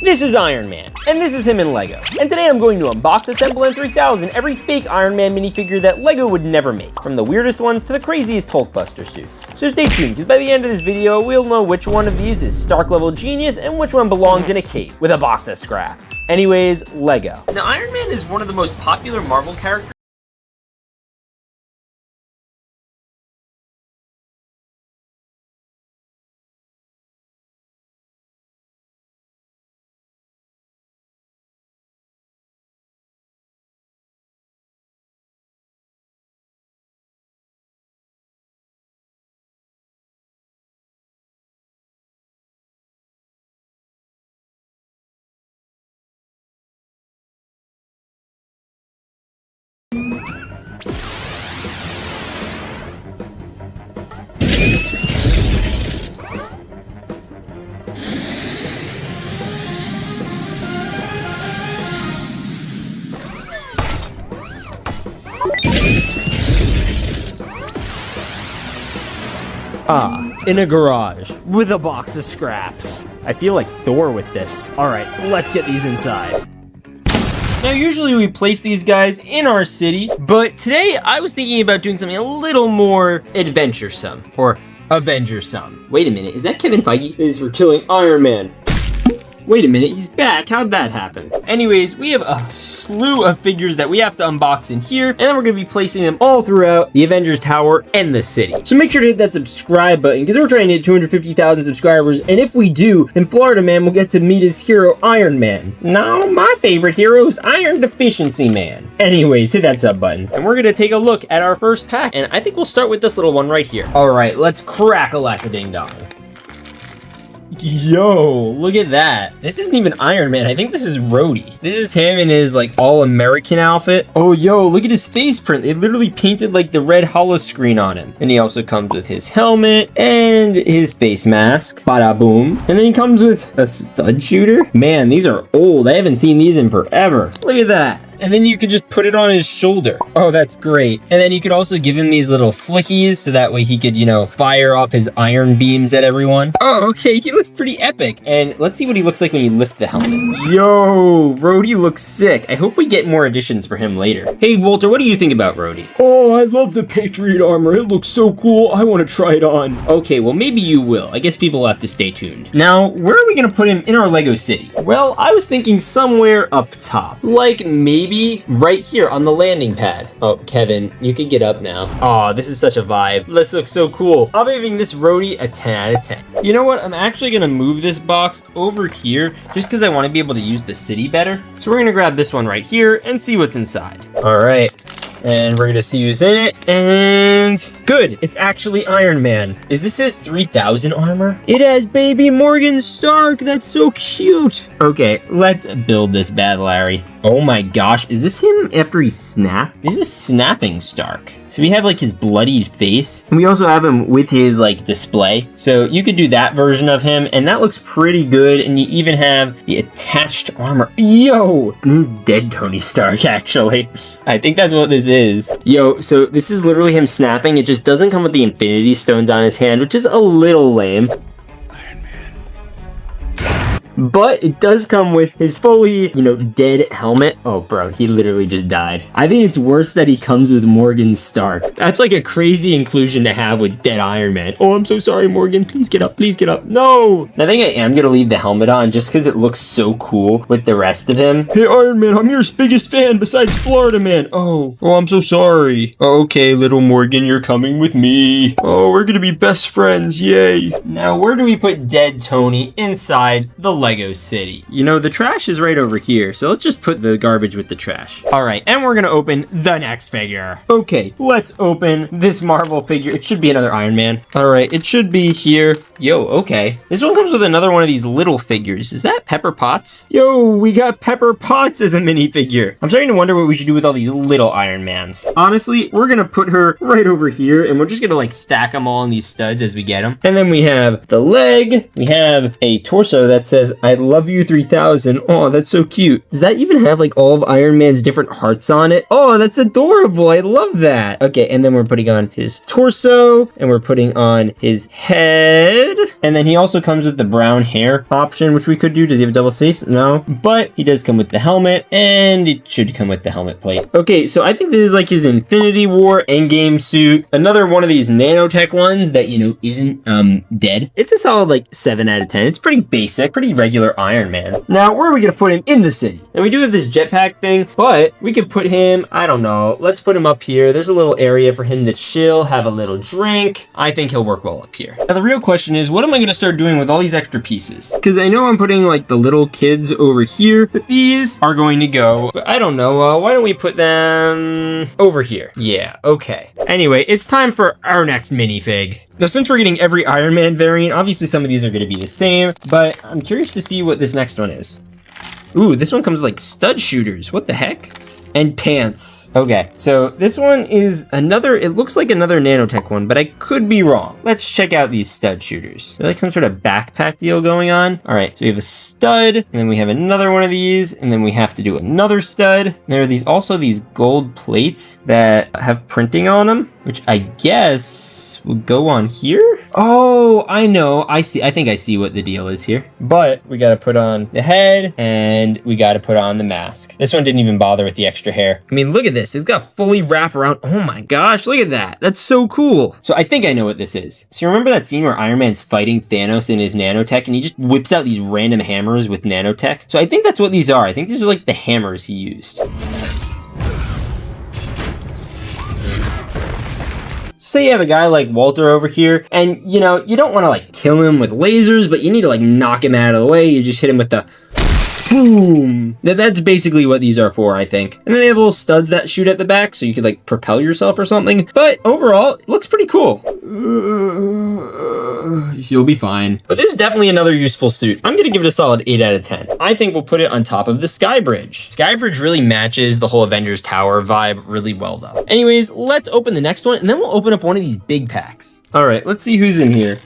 This is Iron Man, and this is him in LEGO. And today I'm going to unbox, assemble, and 3000 every fake Iron Man minifigure that LEGO would never make, from the weirdest ones to the craziest Hulkbuster suits. So stay tuned, because by the end of this video, we'll know which one of these is Stark level genius and which one belongs in a cave with a box of scraps. Anyways, LEGO. Now, Iron Man is one of the most popular Marvel characters. In a garage with a box of scraps. I feel like Thor with this. All right, let's get these inside. Now, usually we place these guys in our city, but today I was thinking about doing something a little more adventuresome, or Avengersome. Wait a minute, is that Kevin Feige? It is for killing Iron Man. Wait a minute, he's back. How'd that happen? Anyways, we have a slew of figures that we have to unbox in here, and then we're gonna be placing them all throughout the Avengers Tower and the city. So make sure to hit that subscribe button, because we're trying to hit 250,000 subscribers, and if we do, then Florida Man will get to meet his hero, Iron Man. No, my favorite hero is Iron Deficiency Man. Anyways, hit that sub button, and we're gonna take a look at our first pack, and I think we'll start with this little one right here. All right, let's crack-a-lack-a-ding-dong. Yo, look at that. This isn't even Iron Man. I think this is Rhodey. This is him in his like all-American outfit. Oh, yo, look at his face print. They literally painted like the red holo screen on him. And he also comes with his helmet and his face mask. Bada boom. And then he comes with a stud shooter. Man, these are old. I haven't seen these in forever. Look at that. And then you could just put it on his shoulder. Oh, that's great. And then you could also give him these little flickies so that way he could, you know, fire off his iron beams at everyone. Oh, okay, he looks pretty epic. And let's see what he looks like when you lift the helmet. Yo, Rhodey looks sick. I hope we get more additions for him later. Hey, Walter, what do you think about Rhodey? Oh, I love the Patriot armor. It looks so cool. I want to try it on. Okay, well, maybe you will. I guess people will have to stay tuned. Now, where are we going to put him in our Lego city? Well, I was thinking somewhere up top. Like maybe right here on the landing pad. Oh, Kevin, you can get up now. Oh, this is such a vibe. This looks so cool. I'm giving this Rhodey a 10 out of 10. You know what? I'm actually gonna move this box over here just because I want to be able to use the city better. So we're gonna grab this one right here and see what's inside. All right. And we're gonna see who's in it, and good, it's actually Iron Man. Is this his 3000 armor? It has baby Morgan Stark, that's so cute. Okay, let's build this bad Larry. Oh my gosh, is this him after he snapped? This is snapping Stark. So we have like his bloodied face, and we also have him with his like display. So you could do that version of him, and that looks pretty good. And you even have the attached armor. Yo, this is dead Tony Stark, actually. I think that's what this is. Yo, so this is literally him snapping. It just doesn't come with the Infinity Stones on his hand, which is a little lame. But it does come with his fully, you know, dead helmet. Oh, bro, he literally just died. I think it's worse that he comes with Morgan Stark. That's like a crazy inclusion to have with dead Iron Man. Oh, I'm so sorry, Morgan. Please get up. Please get up. No. I think I am going to leave the helmet on just because it looks so cool with the rest of him. Hey, Iron Man, I'm your biggest fan besides Florida Man. Oh, I'm so sorry. Okay, little Morgan, you're coming with me. Oh, we're going to be best friends. Yay. Now, where do we put dead Tony inside the Lego city? You know, the trash is right over here, so let's just put the garbage with the trash. All right, and we're gonna open the next figure. Okay, let's open this Marvel figure. It should be another Iron Man. All right, it should be here. Yo, okay. This one comes with another one of these little figures. Is that Pepper Potts? Yo, we got Pepper Potts as a minifigure. I'm starting to wonder what we should do with all these little Iron Mans. Honestly, we're gonna put her right over here, and we're just gonna like stack them all in these studs as we get them. And then we have the leg. We have a torso that says, I love you 3000. Oh, that's so cute. Does that even have like all of Iron Man's different hearts on it? Oh, that's adorable. I love that. Okay, and then we're putting on his torso, and we're putting on his head. good. And then he also comes with the brown hair option, which we could do. Does he have a double face? No, but he does come with the helmet, and it should come with the helmet plate. Okay, so I think this is like his Infinity War endgame suit. Another one of these nanotech ones that, you know, isn't dead. It's a solid like 7 out of 10. It's pretty basic, pretty regular Iron Man. Now, where are we gonna put him in the city? And we do have this jetpack thing, but we could put him, I don't know, let's put him up here. There's a little area for him to chill, have a little drink. I think he'll work well up here. Now, the real question is, what am I gonna start doing with all these extra pieces? Because I know I'm putting like the little kids over here, but these are going to go, but I don't know, why don't we put them over here? Yeah, okay. Anyway, it's time for our next minifig. Now, since we're getting every Iron Man variant, obviously some of these are going to be the same, but I'm curious to see what this next one is. Ooh, this one comes with like stud shooters. What the heck? And pants. Okay, so this one is another, it looks like another nanotech one, but I could be wrong. Let's check out these stud shooters. They're like some sort of backpack deal going on. All right, so we have a stud, and then we have another one of these, and then we have to do another stud. And there are these also these gold plates that have printing on them, which I guess would go on here. Oh, I know, I see. I think I see what the deal is here. But we gotta put on the head, and we gotta put on the mask. This one didn't even bother with the extra hair. I mean, look at this. It's got fully wrap around. Oh my gosh, look at that. That's so cool. So I think I know what this is. So you remember that scene where Iron Man's fighting Thanos in his nanotech and he just whips out these random hammers with nanotech? So I think that's what these are. I think these are like the hammers he used. Say you have a guy like Walter over here, and you know, you don't want to like kill him with lasers, but you need to like knock him out of the way. You just hit him with the boom. That's basically what these are for, I think. And then they have little studs that shoot at the back, so you could like propel yourself or something. But overall, it looks pretty cool. You'll be fine. But this is definitely another useful suit. I'm gonna give it a solid 8 out of 10. I think we'll put it on top of the Sky Bridge. Sky Bridge really matches the whole Avengers Tower vibe really well though. Anyways, let's open the next one, and then we'll open up one of these big packs. All right, let's see who's in here.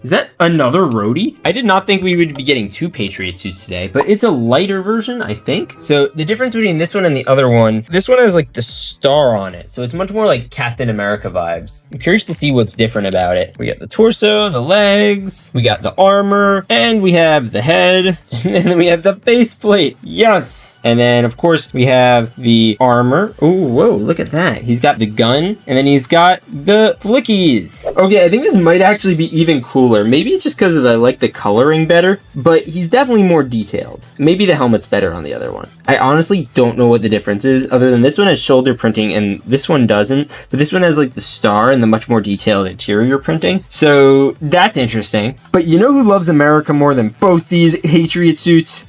Is that another roadie? I did not think we would be getting 2 Patriot suits today, but it's a lighter version, I think. So the difference between this one and the other one, this one has like the star on it. So it's much more like Captain America vibes. I'm curious to see what's different about it. We got the torso, the legs, we got the armor, and we have the head, and then we have the faceplate. Yes. And then of course we have the armor. Oh, whoa, look at that. He's got the gun, and then he's got the flickies. Okay, I think this might actually be even cooler. Maybe it's just because I like the coloring better, but he's definitely more detailed. Maybe the helmet's better on the other one. I honestly don't know what the difference is, other than this one has shoulder printing and this one doesn't, but this one has like the star and the much more detailed interior printing. So that's interesting. But you know who loves America more than both these Patriot suits?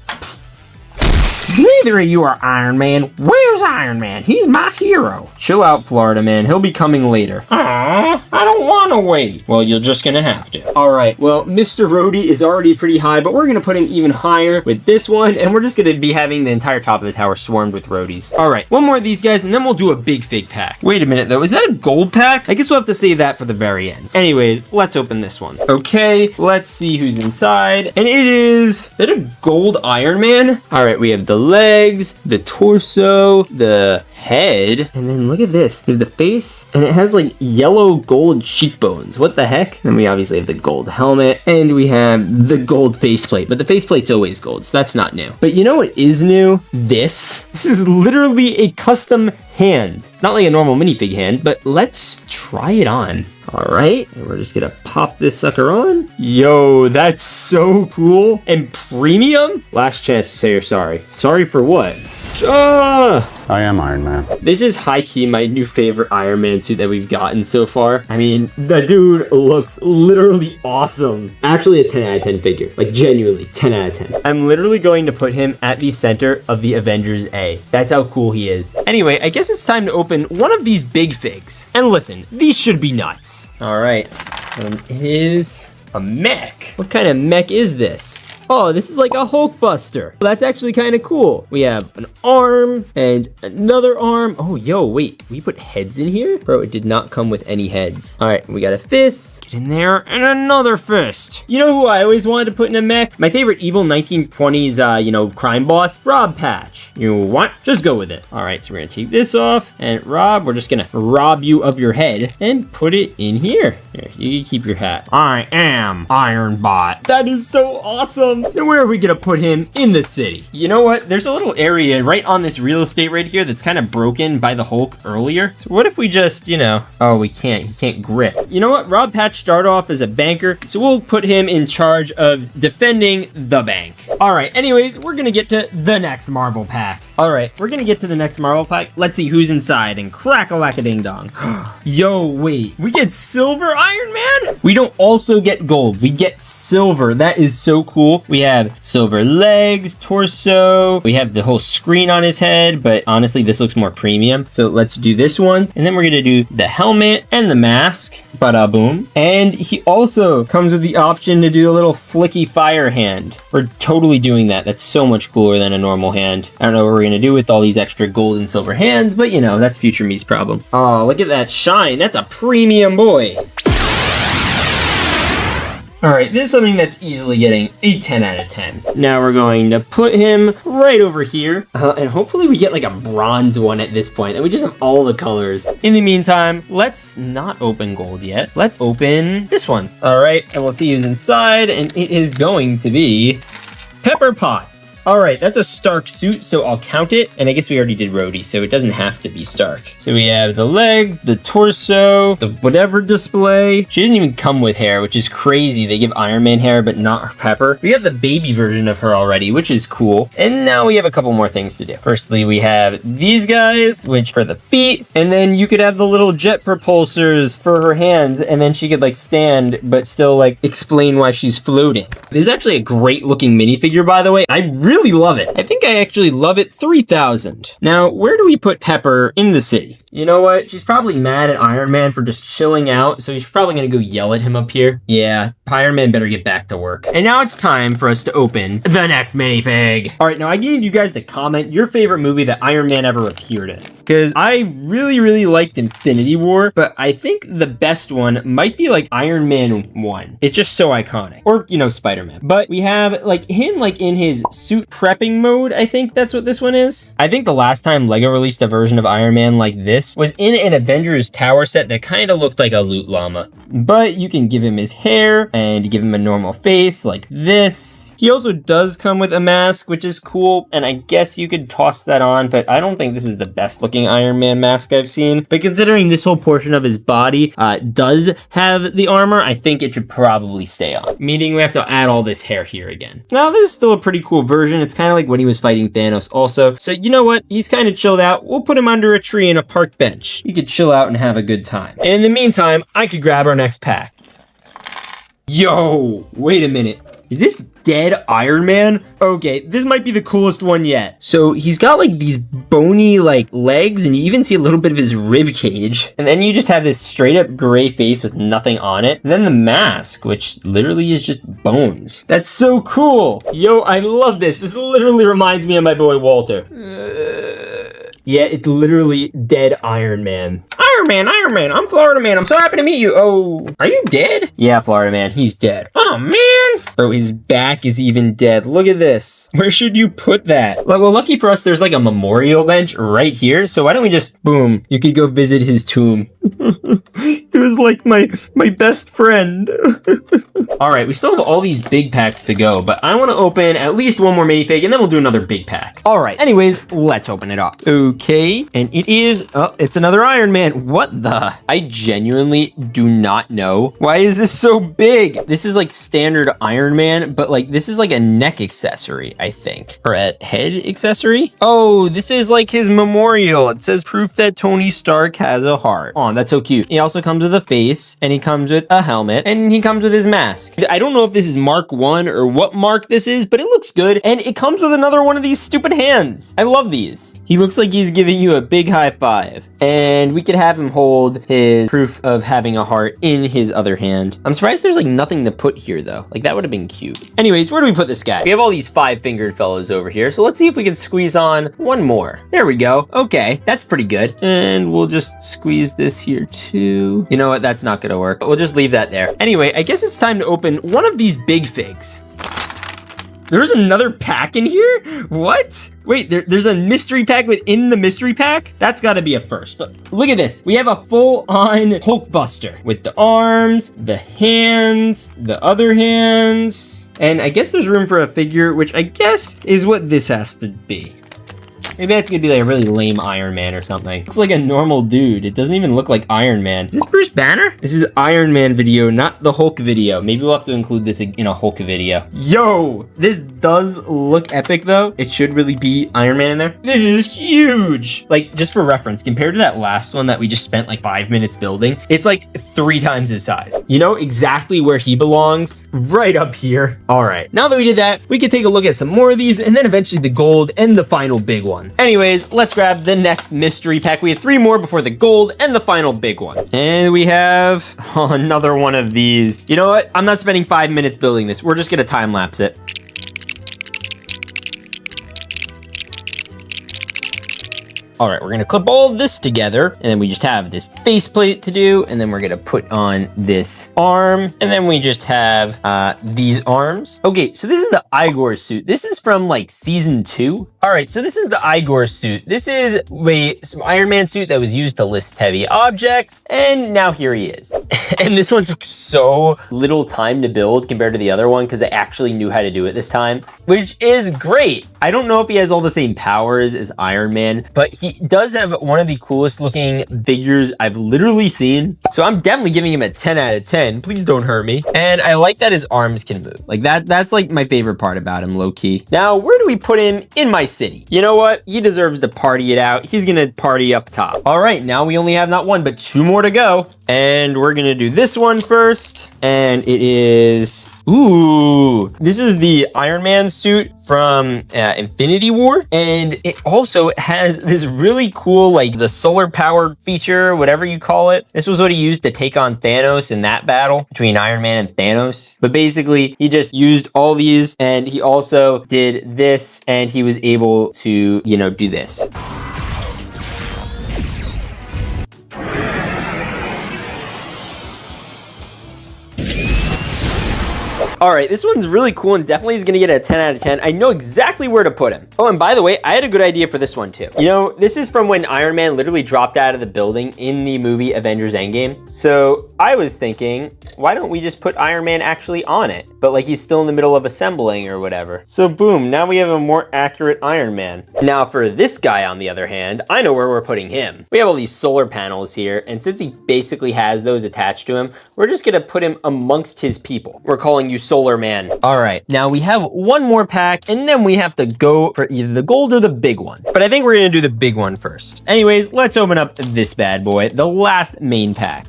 Neither of you are Iron Man. Where's Iron Man? He's my hero. Chill out, Florida man. He'll be coming later. Aww, I don't want to wait. Well, you're just gonna have to. All right, well, Mr. Rhodey is already pretty high, but we're gonna put him even higher with this one, and we're just gonna be having the entire top of the tower swarmed with roadies. All right, one more of these guys, and then we'll do a big fig pack. Wait a minute, though. Is that a gold pack? I guess we'll have to save that for the very end. Anyways, let's open this one. Okay, let's see who's inside, and it is that a gold Iron Man? All right, we have the legs, the torso, the head, and then look at this. We have the face, and it has like yellow gold cheekbones. What the heck? Then we obviously have the gold helmet, and we have the gold faceplate, but the faceplate's always gold, so that's not new. But you know what is new? This is literally a custom hand. It's not like a normal minifig hand, but let's try it on. All right, and we're just gonna pop this sucker on. Yo, that's so cool and premium. Last chance to say you're sorry. Sorry for what? I am Iron Man. This is high-key my new favorite Iron Man suit that we've gotten so far. I mean, the dude looks literally awesome. Actually a 10 out of 10 figure. Like genuinely 10 out of 10. I'm literally going to put him at the center of the Avengers A. That's how cool he is. Anyway, I guess it's time to open one of these big figs. And listen, these should be nuts. All right, it is a mech. What kind of mech is this? Oh, this is like a Hulkbuster. That's actually kind of cool. We have an arm and another arm. Oh, yo, wait, we put heads in here? Bro, it did not come with any heads. All right, we got a fist. Get in there, and another fist. You know who I always wanted to put in a mech? My favorite evil 1920s, crime boss, Rob Patch. You want? Just go with it. All right, so we're gonna take this off, and Rob, we're just gonna rob you of your head and put it in here. Here, you can keep your hat. I am Ironbot. That is so awesome. And where are we gonna put him? In the city. You know what? There's a little area right on this real estate right here that's kind of broken by the Hulk earlier. So what if we just, oh, we can't. He can't grip. You know what? Rob Patch started off as a banker, so we'll put him in charge of defending the bank. All right, anyways, we're gonna get to the next Marvel pack. All right, we're gonna get to the next Marvel pack. Let's see who's inside, and crack-a-lack-a-ding-dong. Yo, wait, we get silver Iron Man? We don't also get gold, we get silver. That is so cool. We have silver legs, torso, we have the whole screen on his head, but honestly, this looks more premium. So let's do this one, and then we're gonna do the helmet and the mask. Bada boom. And he also comes with the option to do a little flicky fire hand. We're totally doing that. That's so much cooler than a normal hand. I don't know what we're gonna do with all these extra gold and silver hands, but that's future me's problem. Oh, look at that shine. That's a premium boy. All right, this is something that's easily getting a 10 out of 10. Now we're going to put him right over here. And hopefully we get like a bronze one at this point. And we just have all the colors. In the meantime, let's not open gold yet. Let's open this one. All right, and we'll see who's inside. And it is going to be Pepper Potts. All right, that's a Stark suit, so I'll count it. And I guess we already did Rhodey, so it doesn't have to be Stark. So we have the legs, the torso, the whatever display. She doesn't even come with hair, which is crazy. They give Iron Man hair, but not Pepper. We have the baby version of her already, which is cool. And now we have a couple more things to do. Firstly, we have these guys, which for the feet. And then you could have the little jet propulsors for her hands. And then she could like stand, but still like explain why she's floating. This is actually a great looking minifigure, by the way. I really love it. I think I actually love it 3000. Now, where do we put Pepper in the city? You know what? She's probably mad at Iron Man for just chilling out, so he's probably gonna go yell at him up here. Yeah, Iron Man better get back to work. And now it's time for us to open the next minifig. All right, now I need you guys to comment your favorite movie that Iron Man ever appeared in. Because I really, really liked Infinity War, but I think the best one might be like Iron Man 1. It's just so iconic. Or, Spider-Man. But we have like him like in his suit prepping mode. I think that's what this one is. I think the last time Lego released a version of Iron Man like this was in an Avengers Tower set that kind of looked like a loot llama. But you can give him his hair and give him a normal face like this. He also does come with a mask, which is cool. And I guess you could toss that on, but I don't think this is the best looking Iron Man mask I've seen. But considering this whole portion of his body does have the armor, I think it should probably stay on. Meaning we have to add all this hair here again. Now this is still a pretty cool version. It's kind of like when he was fighting Thanos also. So you know what? He's kind of chilled out. We'll put him under a tree in a park bench. You could chill out and have a good time. And in the meantime, I could grab our next pack. Yo, wait a minute. Is this dead Iron Man? Okay, this might be the coolest one yet. So he's got like these bony like legs, and you even see a little bit of his rib cage. And then you just have this straight up gray face with nothing on it. And then the mask, which literally is just bones. That's so cool. Yo, I love this. This literally reminds me of my boy Walter. Yeah, it's literally dead Iron Man. Iron Man, I'm Florida Man. I'm so happy to meet you. Oh, are you dead? Yeah, Florida Man, he's dead. Oh, man. Bro, his back is even dead. Look at this. Where should you put that? Well, lucky for us, there's like a memorial bench right here. So why don't we just, boom, you could go visit his tomb. He was like my best friend. All right, we still have all these big packs to go, but I want to open at least one more minifig, and then we'll do another big pack. All right, anyways, let's open it up. Okay, and it is, oh, it's another Iron Man. What the? I genuinely do not know. Why is this so big? This is like standard Iron Man, but like this is like a neck accessory, I think, or a head accessory. Oh, this is like his memorial. It says proof that Tony Stark has a heart. Oh, that's so cute. It also comes with with a face, and he comes with a helmet, and he comes with his mask. I don't know if this is Mark 1 or what mark this is, but it looks good, and it comes with another one of these stupid hands. I love these. He looks like he's giving you a big high five, and we could have him hold his proof of having a heart in his other hand. I'm surprised there's like nothing to put here though. Like that would have been cute. Anyways, where do we put this guy? We have all these 5-fingered fellows over here, so let's see if we can squeeze on one more. There we go. Okay, that's pretty good. And we'll just squeeze this here too. You know what? That's not gonna work. We'll just leave that there. Anyway, I guess it's time to open one of these big figs. There's another pack in here? What? Wait, there's a mystery pack within the mystery pack? That's gotta be a first. But look at this. We have a full-on Hulkbuster with the arms, the hands, the other hands. And I guess there's room for a figure, which I guess is what this has to be. Maybe that's gonna be like a really lame Iron Man or something. Looks like a normal dude. It doesn't even look like Iron Man. Is this Bruce Banner? This is Iron Man video, not the Hulk video. Maybe we'll have to include this in a Hulk video. Yo, this does look epic though. It should really be Iron Man in there. This is huge. Like, just for reference, compared to that last one that we just spent like 5 minutes building, it's like 3 times his size. You know exactly where he belongs? Right up here. All right, now that we did that, we can take a look at some more of these and then eventually the gold and the final big one. Anyways, let's grab the next mystery pack. We have 3 more before the gold and the final big one. And we have another one of these. You know what? I'm not spending 5 minutes building this. We're just gonna time lapse it. All right, we're gonna clip all of this together, and then we just have this faceplate to do, and then we're gonna put on this arm, and then we just have these arms. Okay, so this is the Igor suit. This is from like season 2. All right, so this is the Igor suit. This is some Iron Man suit that was used to lift heavy objects, and now here he is. And this one took so little time to build compared to the other one because I actually knew how to do it this time, which is great. I don't know if he has all the same powers as Iron Man, but he does have one of the coolest looking figures I've literally seen. So I'm definitely giving him a 10 out of 10. Please don't hurt me. And I like that his arms can move. Like that's like my favorite part about him, low key. Now, where do we put him in my city? You know what? He deserves to party it out. He's gonna party up top. All right, now we only have not 1, but 2 more to go. And we're gonna do this one first. And it is, ooh, this is the Iron Man suit from Infinity War. And it also has this really cool, like the solar power feature, whatever you call it. This was what he used to take on Thanos in that battle between Iron Man and Thanos. But basically, he just used all these, and he also did this, and he was able to, you know, do this. All right, this one's really cool and definitely is gonna get a 10 out of 10. I know exactly where to put him. Oh, and by the way, I had a good idea for this one too. You know, this is from when Iron Man literally dropped out of the building in the movie Avengers Endgame. So I was thinking, why don't we just put Iron Man actually on it? But like he's still in the middle of assembling or whatever. So boom, now we have a more accurate Iron Man. Now for this guy, on the other hand, I know where we're putting him. We have all these solar panels here, and since he basically has those attached to him, we're just gonna put him amongst his people. We're calling you Solar Man. All right, now we have 1 more pack, and then we have to go for either the gold or the big one. But I think we're gonna do the big one first. Anyways, let's open up this bad boy, the last main pack.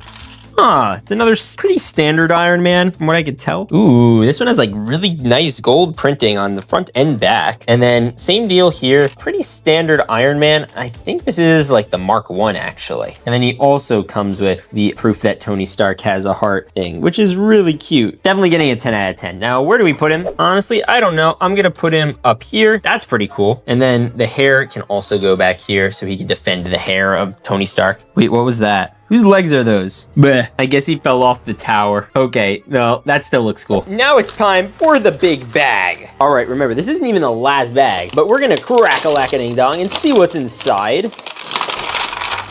It's another pretty standard Iron Man from what I could tell. Ooh, this one has like really nice gold printing on the front and back. And then same deal here, pretty standard Iron Man. I think this is like the Mark 1 actually. And then he also comes with the proof that Tony Stark has a heart thing, which is really cute. Definitely getting a 10 out of 10. Now, where do we put him? Honestly, I don't know. I'm gonna put him up here. That's pretty cool. And then the hair can also go back here so he can defend the hair of Tony Stark. Wait, what was that? Whose legs are those? Bleh. I guess he fell off the tower. Okay, no, that still looks cool. Now it's time for the big bag. All right, remember, this isn't even the last bag, but we're gonna crack-a-lack-a-ding-dong and see what's inside.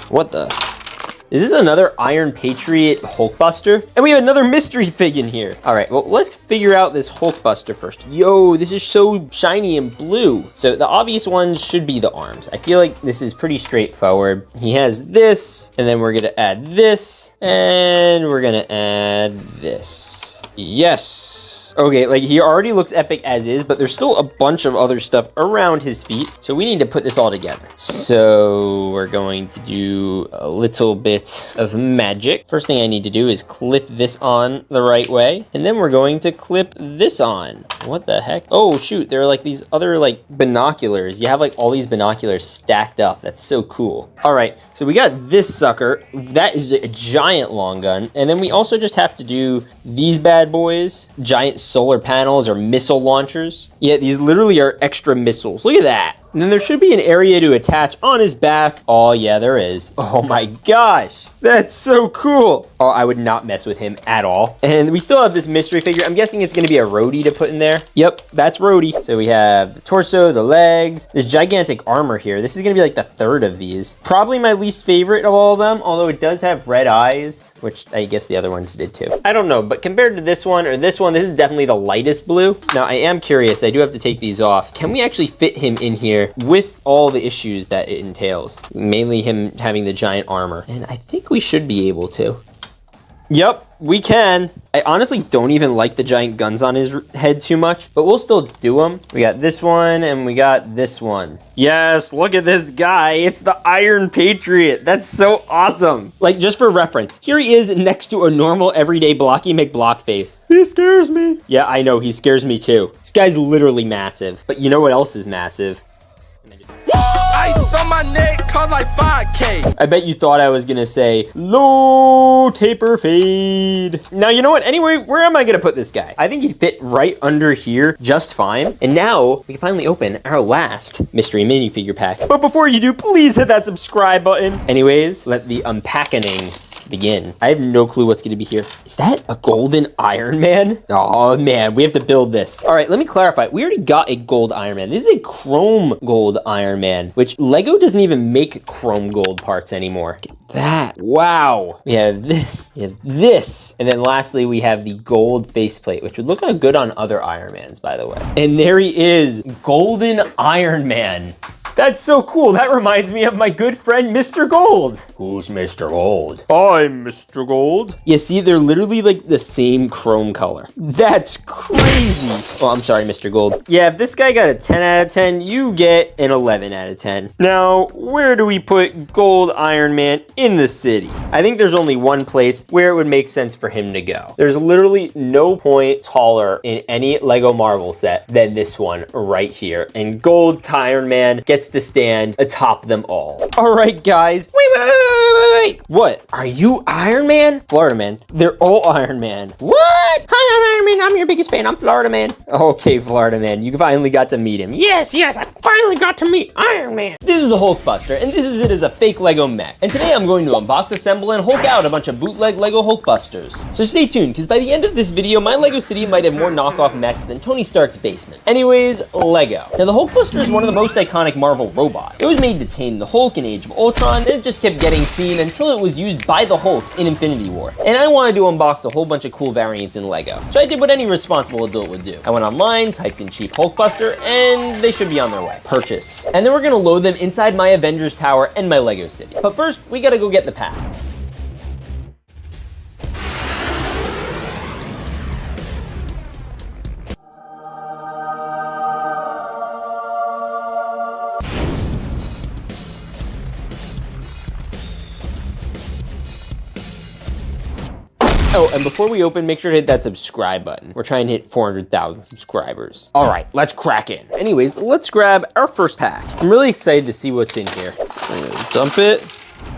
What the? Is this another Iron Patriot Hulkbuster? And we have another mystery fig in here. All right, well, let's figure out this Hulkbuster first. Yo, this is so shiny and blue. So the obvious ones should be the arms. I feel like this is pretty straightforward. He has this, and then we're gonna add this, and we're gonna add this. Yes. Okay, like he already looks epic as is, but there's still a bunch of other stuff around his feet. So we need to put this all together. So we're going to do a little bit of magic. First thing I need to do is clip this on the right way. And then we're going to clip this on. What the heck? Oh shoot, there are like these other like binoculars. You have like all these binoculars stacked up. That's so cool. All right, so we got this sucker. That is a giant long gun. And then we also just have to do these bad boys, giant solar panels or missile launchers. Yeah, these literally are extra missiles. Look at that. And then there should be an area to attach on his back. Oh yeah, there is. Oh my gosh, that's so cool. Oh, I would not mess with him at all. And we still have this mystery figure. I'm guessing it's gonna be a roadie to put in there. Yep, that's roadie. So we have the torso, the legs, this gigantic armor here. This is gonna be like the third of these. Probably my least favorite of all of them, although it does have red eyes, which I guess the other ones did too. I don't know, but compared to this one or this one, this is definitely the lightest blue. Now I am curious, I do have to take these off. Can we actually fit him in here with all the issues that it entails? Mainly him having the giant armor. And I think we should be able to. Yep, we can. I honestly don't even like the giant guns on his head too much, but we'll still do them. We got this one and we got this one. Yes, look at this guy. It's the Iron Patriot. That's so awesome. Like, just for reference, here he is next to a normal everyday Blocky McBlockface. He scares me. Yeah, I know, he scares me too. This guy's literally massive. But you know what else is massive? Ice on my neck cost like 5K. I bet you thought I was gonna say low taper fade. Now, you know what? Anyway, where am I gonna put this guy? I think he'd fit right under here just fine. And now we can finally open our last mystery minifigure pack. But before you do, please hit that subscribe button. Anyways, let the unpacking begin. I have no clue what's gonna be here. Is that a golden Iron Man? Oh man, we have to build this. All right, let me clarify. We already got a gold Iron Man. This is a chrome gold Iron Man, which Lego doesn't even make chrome gold parts anymore. Look at that. Wow. We have this, and then lastly, we have the gold faceplate, which would look good on other Iron Mans, by the way. And there he is, golden Iron Man. That's so cool. That reminds me of my good friend, Mr. Gold. Who's Mr. Gold? I'm Mr. Gold. You see, they're literally like the same chrome color. That's crazy. Oh, I'm sorry, Mr. Gold. Yeah, if this guy got a 10 out of 10, you get an 11 out of 10. Now, where do we put Gold Iron Man in the city? I think there's only one place where it would make sense for him to go. There's literally no point taller in any Lego Marvel set than this one right here. And Gold Iron Man gets to stand atop them all. All right, guys. Wait. What? Are you Iron Man? Florida Man. They're all Iron Man. What? Hi, I'm Iron Man. I'm your biggest fan. I'm Florida Man. Okay, Florida Man. You finally got to meet him. Yes, I finally got to meet Iron Man. This is the Hulkbuster, and this is it as a fake Lego mech. And today I'm going to unbox, assemble, and Hulk out a bunch of bootleg Lego Hulkbusters. So stay tuned, because by the end of this video, my Lego city might have more knockoff mechs than Tony Stark's basement. Anyways, Lego. Now, the Hulkbuster is one of the most iconic Marvel robots. It was made to tame the Hulk in Age of Ultron, and it just kept getting seen until it was used by the Hulk in Infinity War. And I wanted to unbox a whole bunch of cool variants in Lego. So I did what any responsible adult would do. I went online, typed in cheap Hulkbuster, and they should be on their way. Purchased. And then we're gonna load them inside my Avengers Tower and my Lego city. But first, we gotta go get the pack. Oh, and before we open, make sure to hit that subscribe button. We're trying to hit 400,000 subscribers. All right, let's crack in. Anyways, let's grab our first pack. I'm really excited to see what's in here. I'm gonna dump it.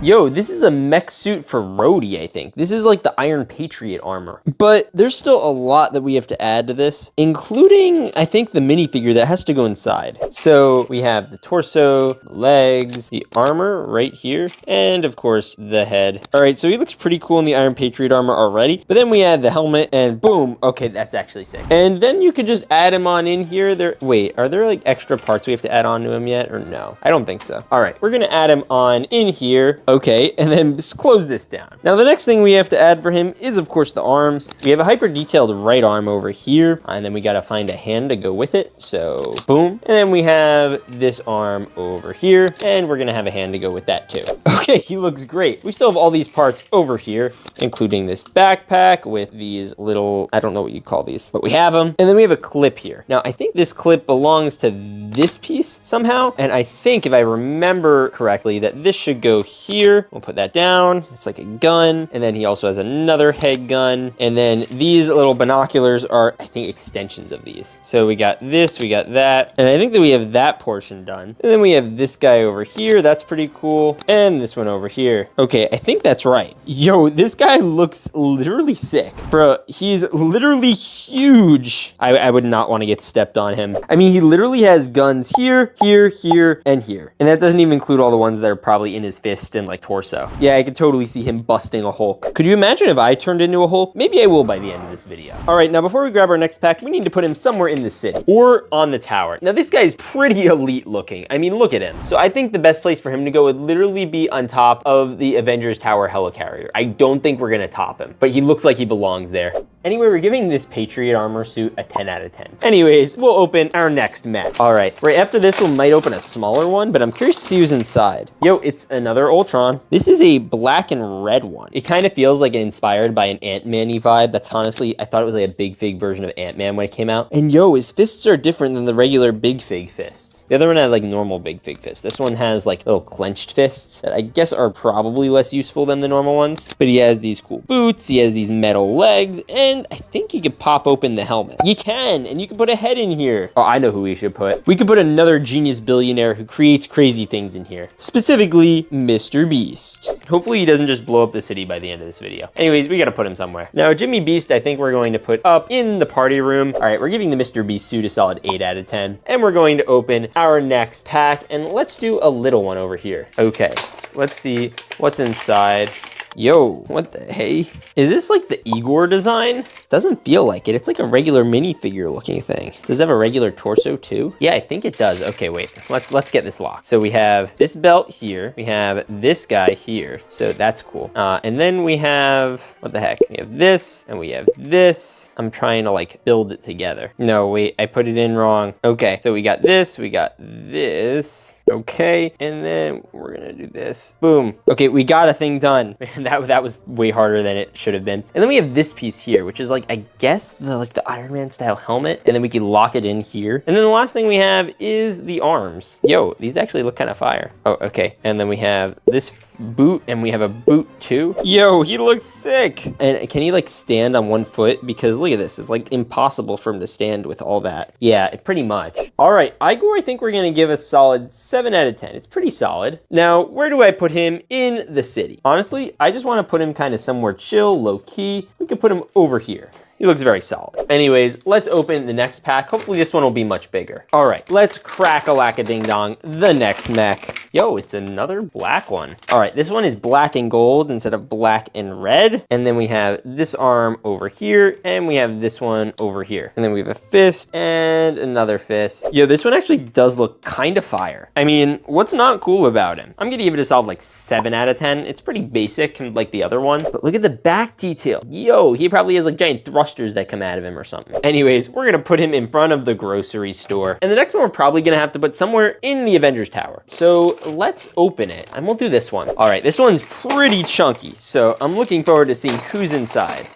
Yo, this is a mech suit for Rhodey, I think. This is like the Iron Patriot armor. But there's still a lot that we have to add to this, including, I think, the minifigure that has to go inside. So we have the torso, the legs, the armor right here, and of course, the head. All right, so he looks pretty cool in the Iron Patriot armor already. But then we add the helmet, and boom. Okay, that's actually sick. And then you could just add him on in here. Wait, are there like extra parts we have to add on to him yet, or no? I don't think so. All right, we're gonna add him on in here. Okay, and then just close this down. Now the next thing we have to add for him is of course the arms. We have a hyper detailed right arm over here, and then we gotta find a hand to go with it. So boom. And then we have this arm over here, and we're gonna have a hand to go with that too. Okay, he looks great. We still have all these parts over here, including this backpack with these little, I don't know what you call these, but we have them. And then we have a clip here. Now I think this clip belongs to this piece somehow, and I think if I remember correctly that this should go here. We'll put that down. It's like a gun, and then he also has another head gun, and then these little binoculars are, I think, extensions of these. So we got this, we got that, and I think that we have that portion done. And then we have this guy over here. That's pretty cool. And this one over here. Okay, I think that's right. Yo, this guy looks literally sick. Bro, he's literally huge. I would not want to get stepped on him. I mean, he literally has guns here, here, here, and here. And that doesn't even include all the ones that are probably in his fist and like torso. Yeah, I could totally see him busting a Hulk. Could you imagine if I turned into a Hulk? Maybe I will by the end of this video. All right, now before we grab our next pack, we need to put him somewhere in the city or on the tower. Now this guy's pretty elite looking. I mean, look at him. So I think the best place for him to go would literally be on top of the Avengers Tower helicarrier. I don't think we're gonna top him, but he looks like he belongs there. Anyway, we're giving this Patriot armor suit a 10 out of 10. Anyways, we'll open our next mech. All right, right after this, we might open a smaller one, but I'm curious to see who's inside. Yo, it's another Ultron. This is a black and red one. It kind of feels like inspired by an Ant-Man-y vibe. That's honestly, I thought it was like a Big Fig version of Ant-Man when it came out. And yo, his fists are different than the regular Big Fig fists. The other one had like normal Big Fig fists. This one has like little clenched fists that I guess are probably less useful than the normal ones. But he has these cool boots, he has these metal legs, and I think you could pop open the helmet. You can, and you can put a head in here. Oh, I know who we should put. We could put another genius billionaire who creates crazy things in here. Specifically, Mr. Beast. Hopefully he doesn't just blow up the city by the end of this video. Anyways, we gotta put him somewhere. Now, Jimmy Beast, I think we're going to put up in the party room. All right, we're giving the Mr. Beast suit a solid 8 out of 10. And we're going to open our next pack, and let's do a little one over here. Okay, let's see what's inside. Yo, what the hey? Is this like the Igor design? Doesn't feel like it. It's like a regular minifigure looking thing. Does it have a regular torso too? Yeah, I think it does. Okay, wait. Let's get this locked. So we have this belt here. We have this guy here. So that's cool. And then we have, what the heck? We have this and we have this. I'm trying to like build it together. No, wait, I put it in wrong. Okay, so we got this, we got this. Okay, and then we're gonna do this. Boom. Okay, we got a thing done. that was way harder than it should have been. And then we have this piece here, which is like, I guess the Iron Man style helmet, and then we can lock it in here. And then the last thing we have is the arms. Yo, these actually look kind of fire. Oh, okay. And then we have this boot, and we have a boot too. Yo, he looks sick. And can he like stand on one foot? Because look at this, it's like impossible for him to stand with all that. Yeah, pretty much. All right, Igor, I think we're gonna give a solid 7 out of 10. It's pretty solid. Now, where do I put him in the city? Honestly, I just want to put him kind of somewhere chill, low key. We could put him over here. He looks very solid. Anyways, let's open the next pack. Hopefully this one will be much bigger. All right, let's crack-a-lack-a-ding-dong the next mech. Yo, it's another black one. All right, this one is black and gold instead of black and red. And then we have this arm over here, and we have this one over here. And then we have a fist and another fist. Yo, this one actually does look kind of fire. I mean, what's not cool about him? I'm gonna give it a solid like 7 out of 10. It's pretty basic like the other one, but look at the back detail. Yo, he probably has like giant thrusters that come out of him or something. Anyways, we're gonna put him in front of the grocery store. And the next one we're probably gonna have to put somewhere in the Avengers Tower. So let's open it, and we'll do this one. All right, this one's pretty chunky, so I'm looking forward to seeing who's inside.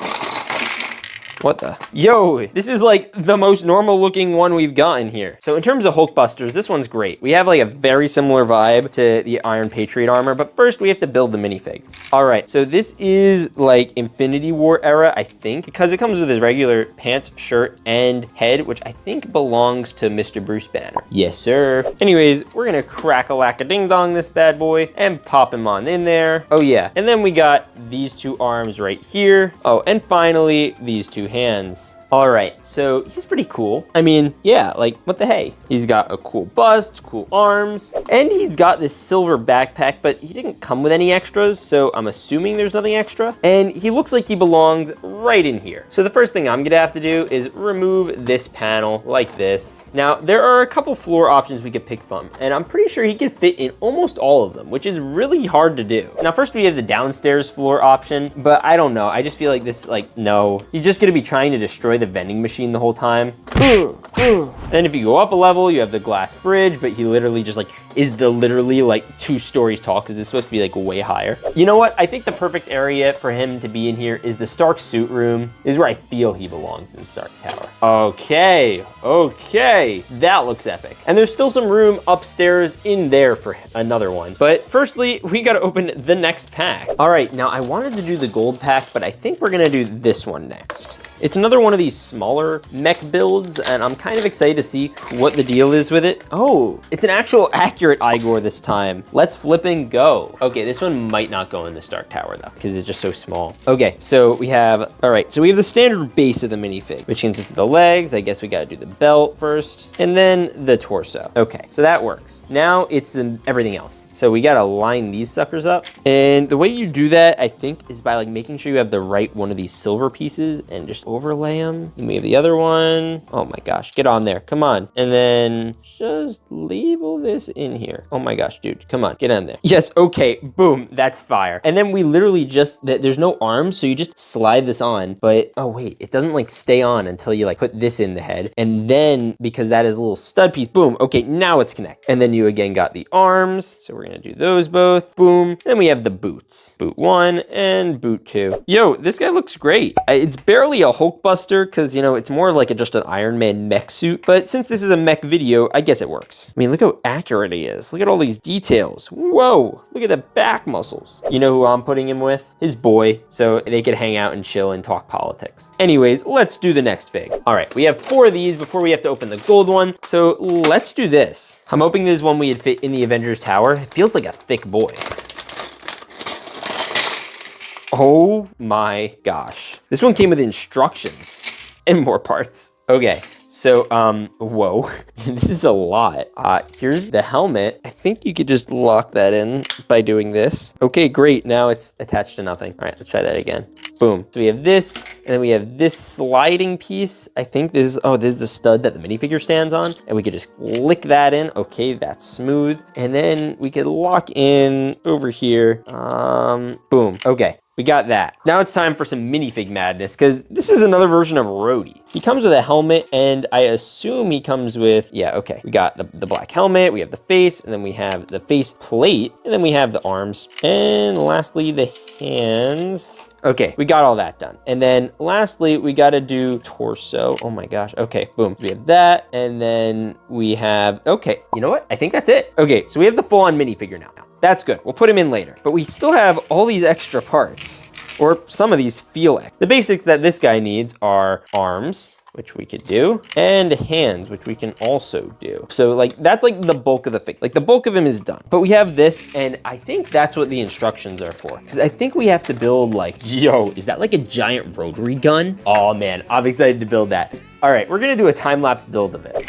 What the? Yo, this is like the most normal looking one we've gotten here. So in terms of Hulkbusters, this one's great. We have like a very similar vibe to the Iron Patriot armor, but first we have to build the minifig. All right, so this is like Infinity War era, I think, because it comes with his regular pants, shirt, and head, which I think belongs to Mr. Bruce Banner. Yes, sir. Anyways, we're gonna crack-a-lack-a-ding-dong this bad boy and pop him on in there. Oh yeah, and then we got these two arms right here. Oh, and finally, these two hands. All right, so he's pretty cool. I mean, yeah, like what the hey? He's got a cool bust, cool arms, and he's got this silver backpack, but he didn't come with any extras, so I'm assuming there's nothing extra. And he looks like he belongs right in here. So the first thing I'm gonna have to do is remove this panel like this. Now, there are a couple floor options we could pick from, and I'm pretty sure he can fit in almost all of them, which is really hard to do. Now, first we have the downstairs floor option, but I don't know. I just feel like this, like, no. He's just gonna be trying to destroy the vending machine the whole time. Then if you go up a level, you have the glass bridge, but he literally just like is literally like 2 stories tall because it's supposed to be like way higher. You know what? I think the perfect area for him to be in here is the Stark suit room. This is where I feel he belongs in Stark Tower. Okay, that looks epic. And there's still some room upstairs in there for another one. But firstly, we gotta open the next pack. All right, now I wanted to do the gold pack, but I think we're gonna do this one next. It's another one of these smaller mech builds, and I'm kind of excited to see what the deal is with it. Oh, it's an actual accurate Igor this time. Let's flip and go. Okay, this one might not go in the Stark Tower though, because it's just so small. Okay, so we have, all right, so we have the standard base of the minifig, which consists of the legs. I guess we gotta do the belt first, and then the torso. Okay, so that works. Now it's in everything else. So we gotta line these suckers up. And the way you do that, I think, is by like making sure you have the right one of these silver pieces and just overlay them. And we have the other one. Oh my gosh, get on there, come on. And then just label this in here. Oh my gosh, dude, come on, get on there. Yes, okay, boom, that's fire. And then we literally just, there's no arms, so you just slide this on, but, oh wait, it doesn't like stay on until you like put this in the head. And then, because that is a little stud piece, boom, okay, now it's connected. And then you again got the arms, so we're gonna do those both, boom. Then we have the boots, boot 1 and boot 2. Yo, this guy looks great. It's barely a Hulkbuster, because, you know, it's more like just an Iron Man mech suit, but since this is a mech video, I guess it works. I mean, look how accurate he is. Look at all these details. Whoa, look at the back muscles. You know who I'm putting him with? His boy, so they could hang out and chill and talk politics. Anyways, let's do the next fig. All right, we have 4 of these before we have to open the gold one, so let's do this. I'm hoping this is one we had fit in the Avengers Tower. It feels like a thick boy. Oh my gosh. This one came with instructions and more parts. Okay, so, whoa, this is a lot. Here's the helmet. I think you could just lock that in by doing this. Okay, great, now it's attached to nothing. All right, let's try that again. Boom. So we have this, and then we have this sliding piece. I think this is, oh, this is the stud that the minifigure stands on, and we could just click that in. Okay, that's smooth. And then we could lock in over here. Boom, okay. We got that. Now it's time for some minifig madness, because this is another version of Rhodey. He comes with a helmet, and I assume he comes with, yeah, okay. We got the black helmet, we have the face, and then we have the face plate, and then we have the arms, and lastly, the hands. Okay, we got all that done. And then lastly, we gotta do torso. Oh my gosh, okay, boom. We have that, and then we have, okay, you know what? I think that's it. Okay, so we have the full-on minifigure now. That's good, we'll put him in later. But we still have all these extra parts, or some of these feel like. The basics that this guy needs are arms, which we could do, and hands, which we can also do. So like, that's like the bulk of the fig. Like the bulk of him is done. But we have this, and I think that's what the instructions are for. Because I think we have to build like, yo, is that like a giant rotary gun? Oh man, I'm excited to build that. All right, we're gonna do a time-lapse build of it.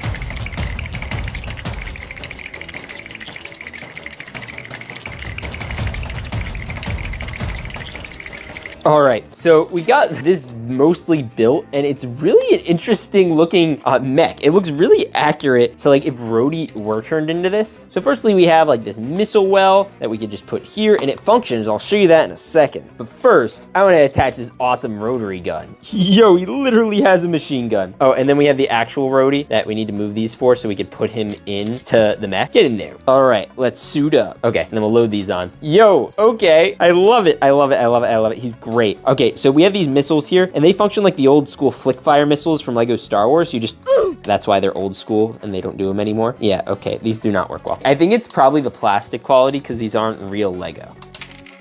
All right, so we got this mostly built, and it's really an interesting looking mech. It looks really accurate. So like if Rhodey were turned into this. So firstly, we have like this missile well that we could just put here, and it functions. I'll show you that in a second. But first, I want to attach this awesome rotary gun. Yo, he literally has a machine gun. Oh, and then we have the actual Rhodey that we need to move these for so we could put him into the mech. Get in there. All right, let's suit up. Okay, and then we'll load these on. Yo, okay, I love it. I love it, I love it, I love it. He's great. Okay, so we have these missiles here, and they function like the old school flick fire missiles from Lego Star Wars. You just, that's why they're old school and they don't do them anymore. Yeah, okay, these do not work well. I think it's probably the plastic quality because these aren't real Lego.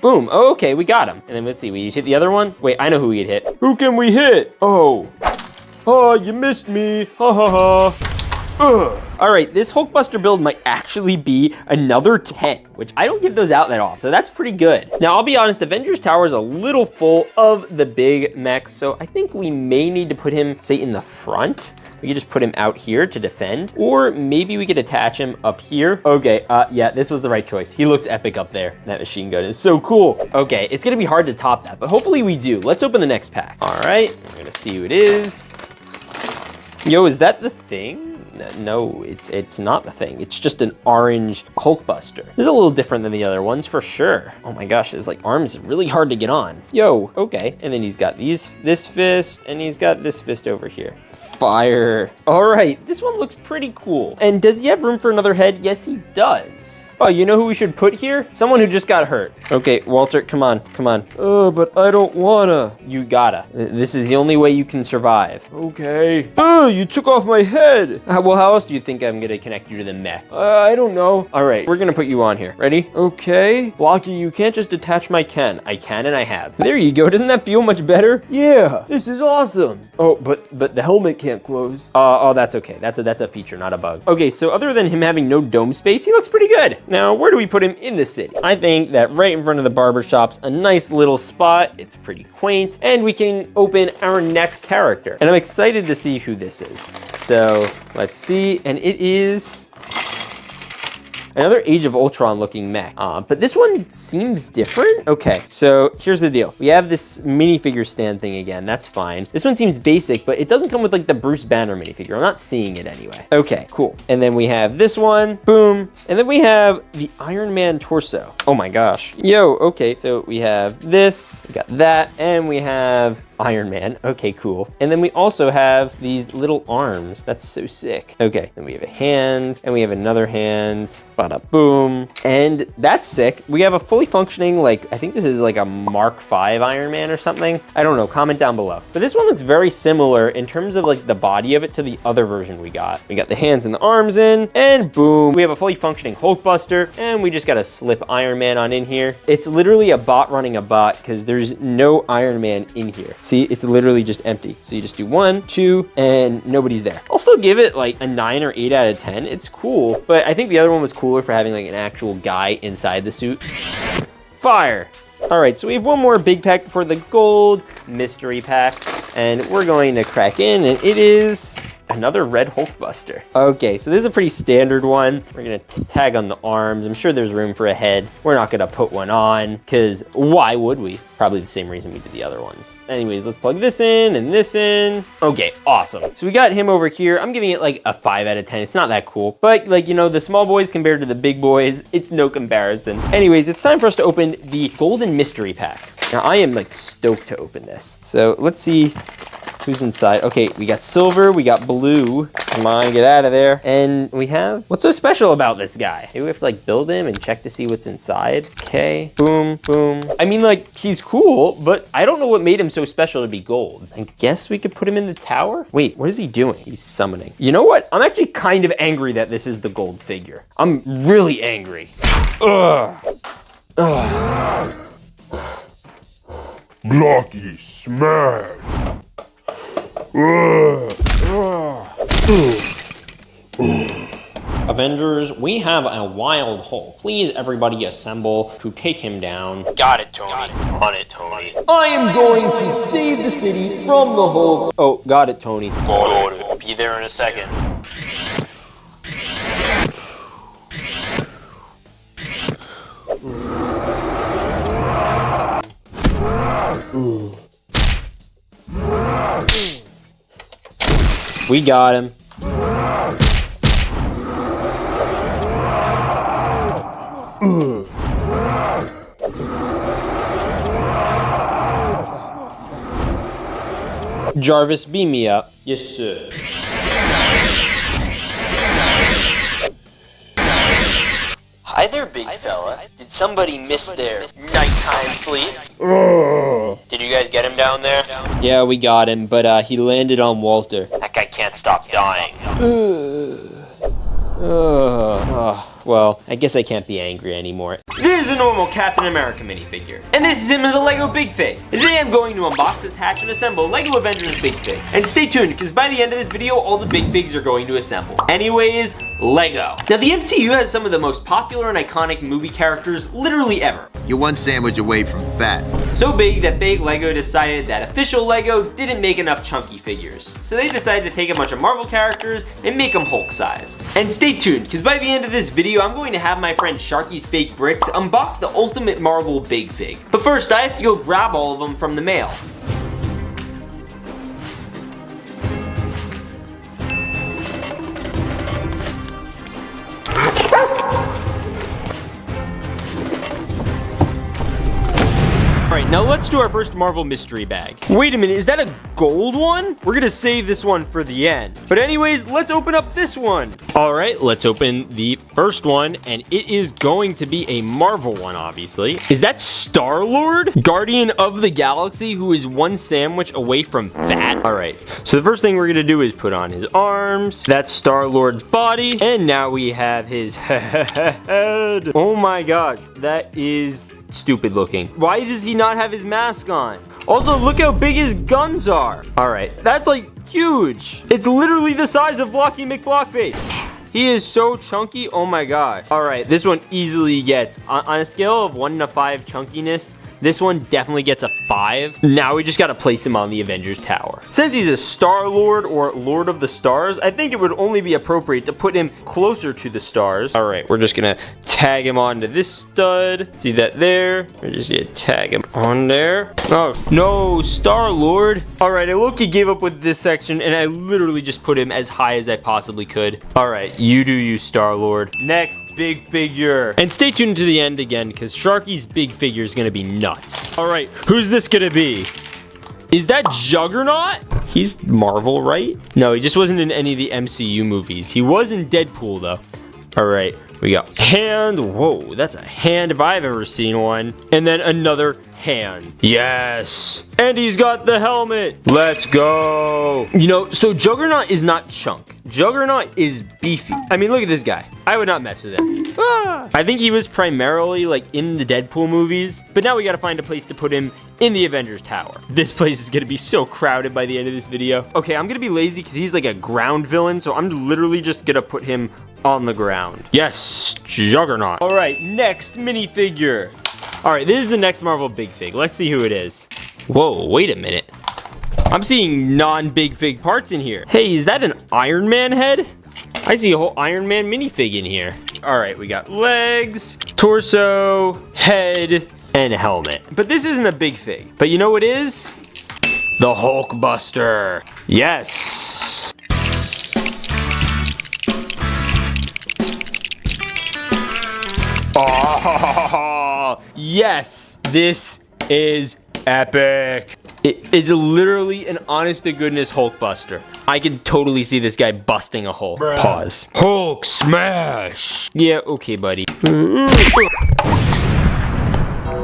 Boom, oh, okay, we got him. And then let's see, we hit the other one? Wait, I know who we could hit. Who can we hit? Oh, you missed me. Ha ha ha. Ugh. All right, this Hulkbuster build might actually be another 10, which I don't give those out that often, so that's pretty good. Now, I'll be honest, Avengers Tower is a little full of the big mechs, so I think we may need to put him, say, in the front. We could just put him out here to defend, or maybe we could attach him up here. Okay, yeah, this was the right choice. He looks epic up there. That machine gun is so cool. Okay, it's gonna be hard to top that, but hopefully we do. Let's open the next pack. All right, we're gonna see who it is. Yo, is that the thing? No, it's not the thing. It's just an orange Hulkbuster. This is a little different than the other ones for sure. Oh my gosh, his like arms are really hard to get on. Yo, okay. And then he's got this fist, and he's got this fist over here. Fire. All right, this one looks pretty cool. And does he have room for another head? Yes, he does. Oh, you know who we should put here? Someone who just got hurt. Okay, Walter, come on, come on. Oh, but I don't wanna. You gotta. This is the only way you can survive. Okay. Oh, you took off my head. Well, how else do you think I'm gonna connect you to the mech? I don't know. All right, we're gonna put you on here. Ready? Okay. Blocky, you can't just detach my Ken. I can and I have. There you go. Doesn't that feel much better? Yeah, this is awesome. Oh, but the helmet can't close. Oh, that's okay. That's a feature, not a bug. Okay, so other than him having no dome space, he looks pretty good. Now, where do we put him in the city? I think that right in front of the barber shop's a nice little spot. It's pretty quaint, and we can open our next character. And I'm excited to see who this is. So let's see, and it is another Age of Ultron looking mech, but this one seems different. Okay, so here's the deal. We have this minifigure stand thing again, that's fine. This one seems basic, but it doesn't come with like the Bruce Banner minifigure. I'm not seeing it anyway. Okay, cool. And then we have this one, boom. And then we have the Iron Man torso. Oh my gosh. Yo, okay, so we have this, we got that, and we have Iron Man. Okay, cool. And then we also have these little arms. That's so sick. Okay, then we have a hand, and we have another hand. Bada boom. And that's sick. We have a fully functioning, like, I think this is like a Mark V Iron Man or something. I don't know, comment down below. But this one looks very similar in terms of like the body of it to the other version we got. We got the hands and the arms in, and boom. We have a fully functioning Hulkbuster, and we just got to slip Iron Man on in here. It's literally a bot running a bot because there's no Iron Man in here. See, it's literally just empty. So you just do 1, 2, and nobody's there. I'll still give it like a 9 or 8 out of 10. It's cool, but I think the other one was cooler for having like an actual guy inside the suit. Fire. All right, so we have one more big pack for the gold mystery pack, and we're going to crack in, and it is another red Hulkbuster. Okay, so this is a pretty standard one. We're gonna tag on the arms. I'm sure there's room for a head. We're not gonna put one on, because why would we? Probably the same reason we did the other ones. Anyways, let's plug this in and this in. Okay, awesome. So we got him over here. I'm giving it like a 5 out of 10. It's not that cool, but like, you know, the small boys compared to the big boys, it's no comparison. Anyways, it's time for us to open the golden mystery pack. Now I am like stoked to open this. So let's see who's inside. Okay, we got silver, we got blue. Come on, get out of there. And we have, what's so special about this guy? Maybe we have to like build him and check to see what's inside. Okay, boom, boom. I mean, like, he's cool, but I don't know what made him so special to be gold. I guess we could put him in the tower? Wait, what is he doing? He's summoning. You know what? I'm actually kind of angry that this is the gold figure. I'm really angry. Ugh. Ugh. Blocky smash! Avengers, we have a wild Hulk. Please, everybody assemble to take him down. Got it, Tony. On it, Tony. I am going to save the city from the Hulk. Oh, got it, Tony. Got it. Be there in a second. We got him. Jarvis, beam me up. Yes, sir. Hi there, big fella. Did somebody miss their nighttime sleep? Did you guys get him down there? Yeah, we got him, but he landed on Walter. That guy can't stop dying. Well, I guess I can't be angry anymore. This is a normal Captain America minifigure. And this is him as a Lego Big Fig. And today I'm going to unbox, attach, and assemble Lego Avengers Big Fig. And stay tuned, because by the end of this video, all the Big Figs are going to assemble. Anyways, Lego. Now the MCU has some of the most popular and iconic movie characters literally ever. You're one sandwich away from fat. So big that fake Lego decided that official Lego didn't make enough chunky figures. So they decided to take a bunch of Marvel characters and make them Hulk sized. And stay tuned, because by the end of this video, I'm going to have my friend Sharky's Fake Bricks unbox the ultimate Marvel Big Fig. But first, I have to go grab all of them from the mail. Alright, now let's do our first Marvel mystery bag. Wait a minute, is that a gold one? We're gonna save this one for the end. But anyways, let's open up this one. Alright, let's open the first one, and it is going to be a Marvel one, obviously. Is that Star-Lord? Guardian of the Galaxy, who is one sandwich away from fat? Alright, so the first thing we're gonna do is put on his arms. That's Star-Lord's body, and now we have his head. Oh my gosh, that is stupid looking. Why does he not have his mask on? Also, look how big his guns are. All right, that's like huge. It's literally the size of Blocky McBlockface. He is so chunky, oh my gosh. All right, this one easily gets, on a scale of 1 to 5 chunkiness, this one definitely gets a 5. Now we just gotta place him on the Avengers Tower. Since he's a Star-Lord or Lord of the Stars, I think it would only be appropriate to put him closer to the stars. All right, we're just gonna tag him onto this stud. See that there? We're just gonna tag him on there. Oh, no, Star-Lord. All right, I low-key gave up with this section, and I literally just put him as high as I possibly could. All right, you do you, Star-Lord. Next big figure. And stay tuned to the end again, because Sharky's big figure is gonna be nuts. All right, who's this gonna be? Is that Juggernaut? He's Marvel, right? No, he just wasn't in any of the MCU movies. He was in Deadpool, though. All right, we got hand. Whoa, that's a hand if I've ever seen one. And then another hand. Yes. And he's got the helmet. Let's go. You know, so Juggernaut is not chunk. Juggernaut is beefy. I mean, look at this guy. I would not mess with him. Ah. I think he was primarily like in the Deadpool movies, but now we gotta find a place to put him in the Avengers Tower. This place is gonna be so crowded by the end of this video. Okay, I'm gonna be lazy because he's like a ground villain, so I'm literally just gonna put him on the ground. Yes, Juggernaut. All right, next minifigure. All right, this is the next Marvel Big Fig. Let's see who it is. Whoa, wait a minute. I'm seeing non-Big Fig parts in here. Hey, is that an Iron Man head? I see a whole Iron Man minifig in here. All right, we got legs, torso, head, and a helmet. But this isn't a Big Fig. But you know what is? The Hulkbuster. Yes. Oh, yes. This is epic. It is literally an honest-to-goodness Hulkbuster. I can totally see this guy busting a hole. Bruh. Pause. Hulk smash. Yeah, okay, buddy.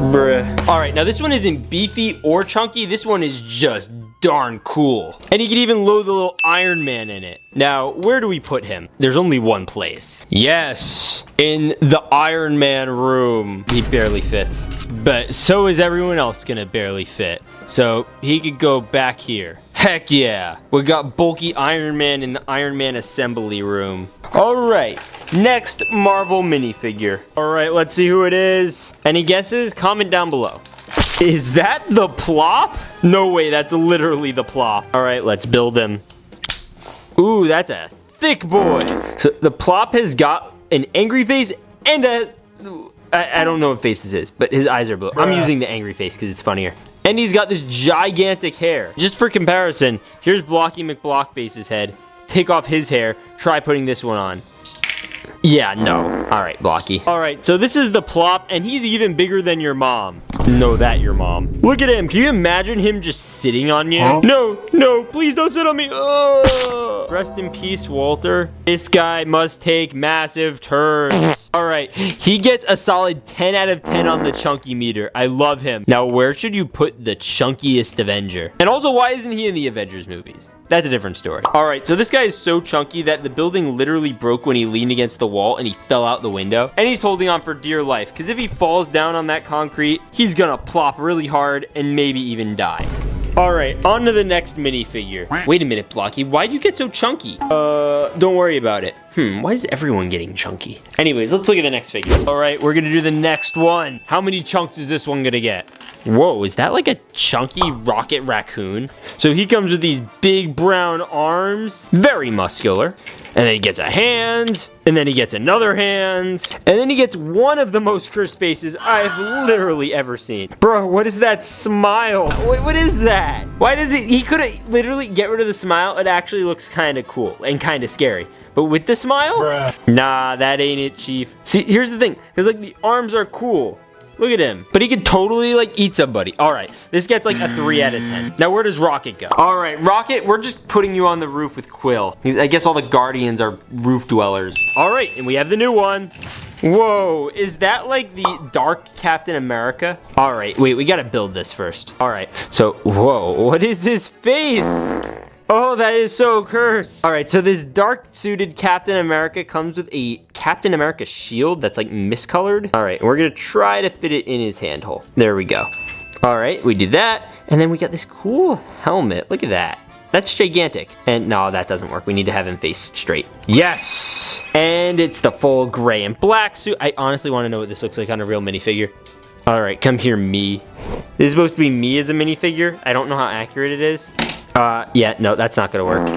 Bruh. All right, now this one isn't beefy or chunky. This one is just darn cool. And you can even load the little Iron Man in it. Now, where do we put him? There's only one place. Yes, in the Iron Man room. He barely fits. But so is everyone else gonna barely fit. So he could go back here. Heck yeah. We got bulky Iron Man in the Iron Man assembly room. All right, next Marvel minifigure. All right, let's see who it is. Any guesses? Comment down below. Is that the Plop? No way, that's literally the Plop. All right, let's build him. Ooh, that's a thick boy. So the Plop has got an angry face and a... I don't know what face this is, but his eyes are blue. I'm using the angry face because it's funnier. And he's got this gigantic hair. Just for comparison, here's Blocky McBlockface's head. Take off his hair, try putting this one on. Yeah, no. All right, Blocky. All right, so this is the Plop, and he's even bigger than your mom. Know that, your mom. Look at him. Can you imagine him just sitting on you? Huh? No, no, please don't sit on me. Oh. Rest in peace, Walter. This guy must take massive turns. All right, he gets a solid 10 out of 10 on the chunky meter. I love him. Now, where should you put the chunkiest Avenger? And also, why isn't he in the Avengers movies? that's a different story. All right, so this guy is so chunky that the building literally broke when he leaned against the wall and he fell out the window. And he's holding on for dear life, because if he falls down on that concrete, he's gonna plop really hard and maybe even die. All right, on to the next minifigure. Wait a minute, Blocky, why'd you get so chunky? Don't worry about it. Why is everyone getting chunky? Anyways, let's look at the next figure. All right, we're gonna do the next one. How many chunks is this one gonna get? Whoa, is that like a chunky rocket raccoon? So he comes with these big brown arms, very muscular. And then he gets a hand, and then he gets another hand, and then he gets one of the most cursed faces I've literally ever seen. Bro, what is that smile? What is that? Why does it, he could literally get rid of the smile. It actually looks kind of cool and kind of scary. But with the smile? Bruh. Nah, that ain't it, Chief. See, here's the thing, because like the arms are cool. Look at him. But he could totally like eat somebody. All right, this gets like a 3 out of 10. Now where does Rocket go? All right, Rocket, we're just putting you on the roof with Quill. I guess all the Guardians are roof dwellers. All right, and we have the new one. Whoa, is that like the Dark Captain America? All right, wait, we gotta build this first. All right, so, whoa, what is his face? Oh, that is so cursed. All right, so this dark suited Captain America comes with a Captain America shield that's like miscolored. All right, we're gonna try to fit it in his handhole. There we go. All right, we did that. And then we got this cool helmet. Look at that. That's gigantic. And no, that doesn't work. We need to have him face straight. Yes. And it's the full gray and black suit. I honestly want to know what this looks like on a real minifigure. All right, come here, me. This is supposed to be me as a minifigure. I don't know how accurate it is. Yeah, no, that's not gonna work.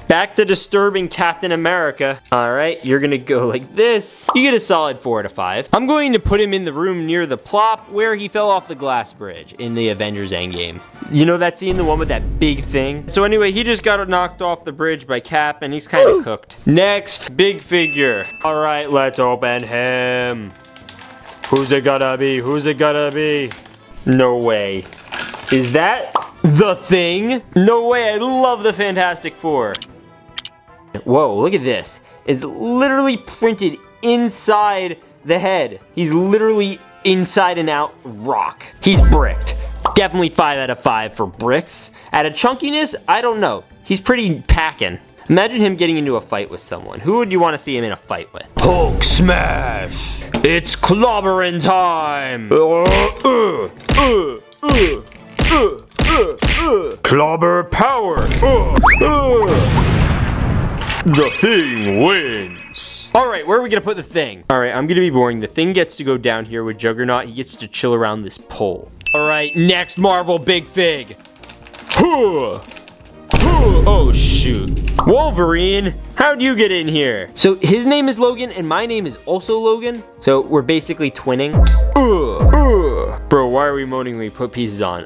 Back to disturbing Captain America. All right, you're gonna go like this. You get a solid 4 out of 5. I'm going to put him in the room near the plop where he fell off the glass bridge in the Avengers Endgame. You know that scene, the one with that big thing? So anyway, he just got knocked off the bridge by Cap and he's kind of cooked. Next, big figure. All right, let's open him. Who's it gonna be? Who's it gonna be? No way. Is that the Thing? No way, I love the Fantastic Four. Whoa, look at this. It's literally printed inside the head. He's literally inside and out rock. He's bricked. Definitely 5 out of 5 for bricks. At a chunkiness, I don't know. He's pretty packing. Imagine him getting into a fight with someone. Who would you want to see him in a fight with? Hulk smash! It's clobbering time! Clobber power! The Thing wins! Alright, where are we gonna put the Thing? Alright, I'm gonna be boring. The Thing gets to go down here with Juggernaut. He gets to chill around this pole. Alright, next Marvel Big Fig. Oh shoot. Wolverine, how'd you get in here? So his name is Logan and my name is also Logan. So we're basically twinning. Bro, why are we moaning when we put pieces on?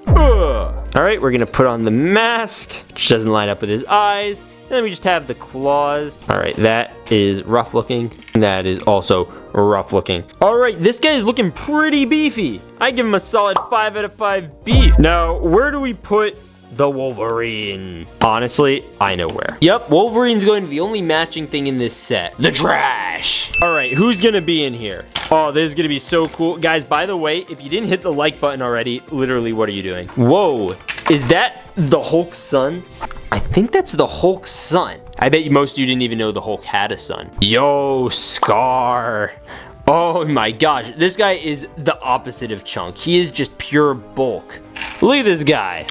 Alright, we're gonna put on the mask, which doesn't line up with his eyes. And then we just have the claws. Alright, that is rough looking. That is also rough looking. Alright, this guy is looking pretty beefy. I give him a solid 5 out of 5 beef. Now, where do we put the Wolverine? Honestly, I know where. Yep, Wolverine's going to the only matching thing in this set. The trash. All right, who's gonna be in here? Oh, this is gonna be so cool. Guys, by the way, if you didn't hit the like button already, literally, what are you doing? Whoa, is that the Hulk's son? I think that's the Hulk's son. I bet most of you didn't even know the Hulk had a son. Yo, Scar. Oh my gosh, this guy is the opposite of chunk. He is just pure bulk. Look at this guy.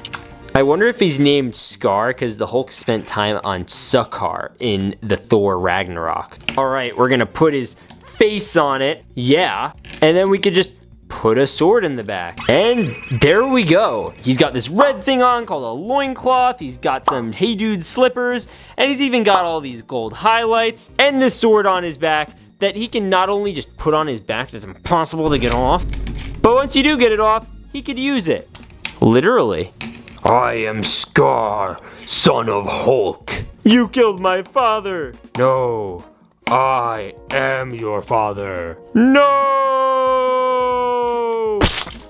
I wonder if he's named Scar because the Hulk spent time on Sakaar in the Thor Ragnarok. All right, we're gonna put his face on it. Yeah, and then we could just put a sword in the back. And there we go. He's got this red thing on called a loincloth. He's got some Hey Dude slippers, and he's even got all these gold highlights and this sword on his back that he can not only just put on his back, it's impossible to get off, but once you do get it off, he could use it. Literally. I am Scar, son of Hulk. You killed my father. No, I am your father. No!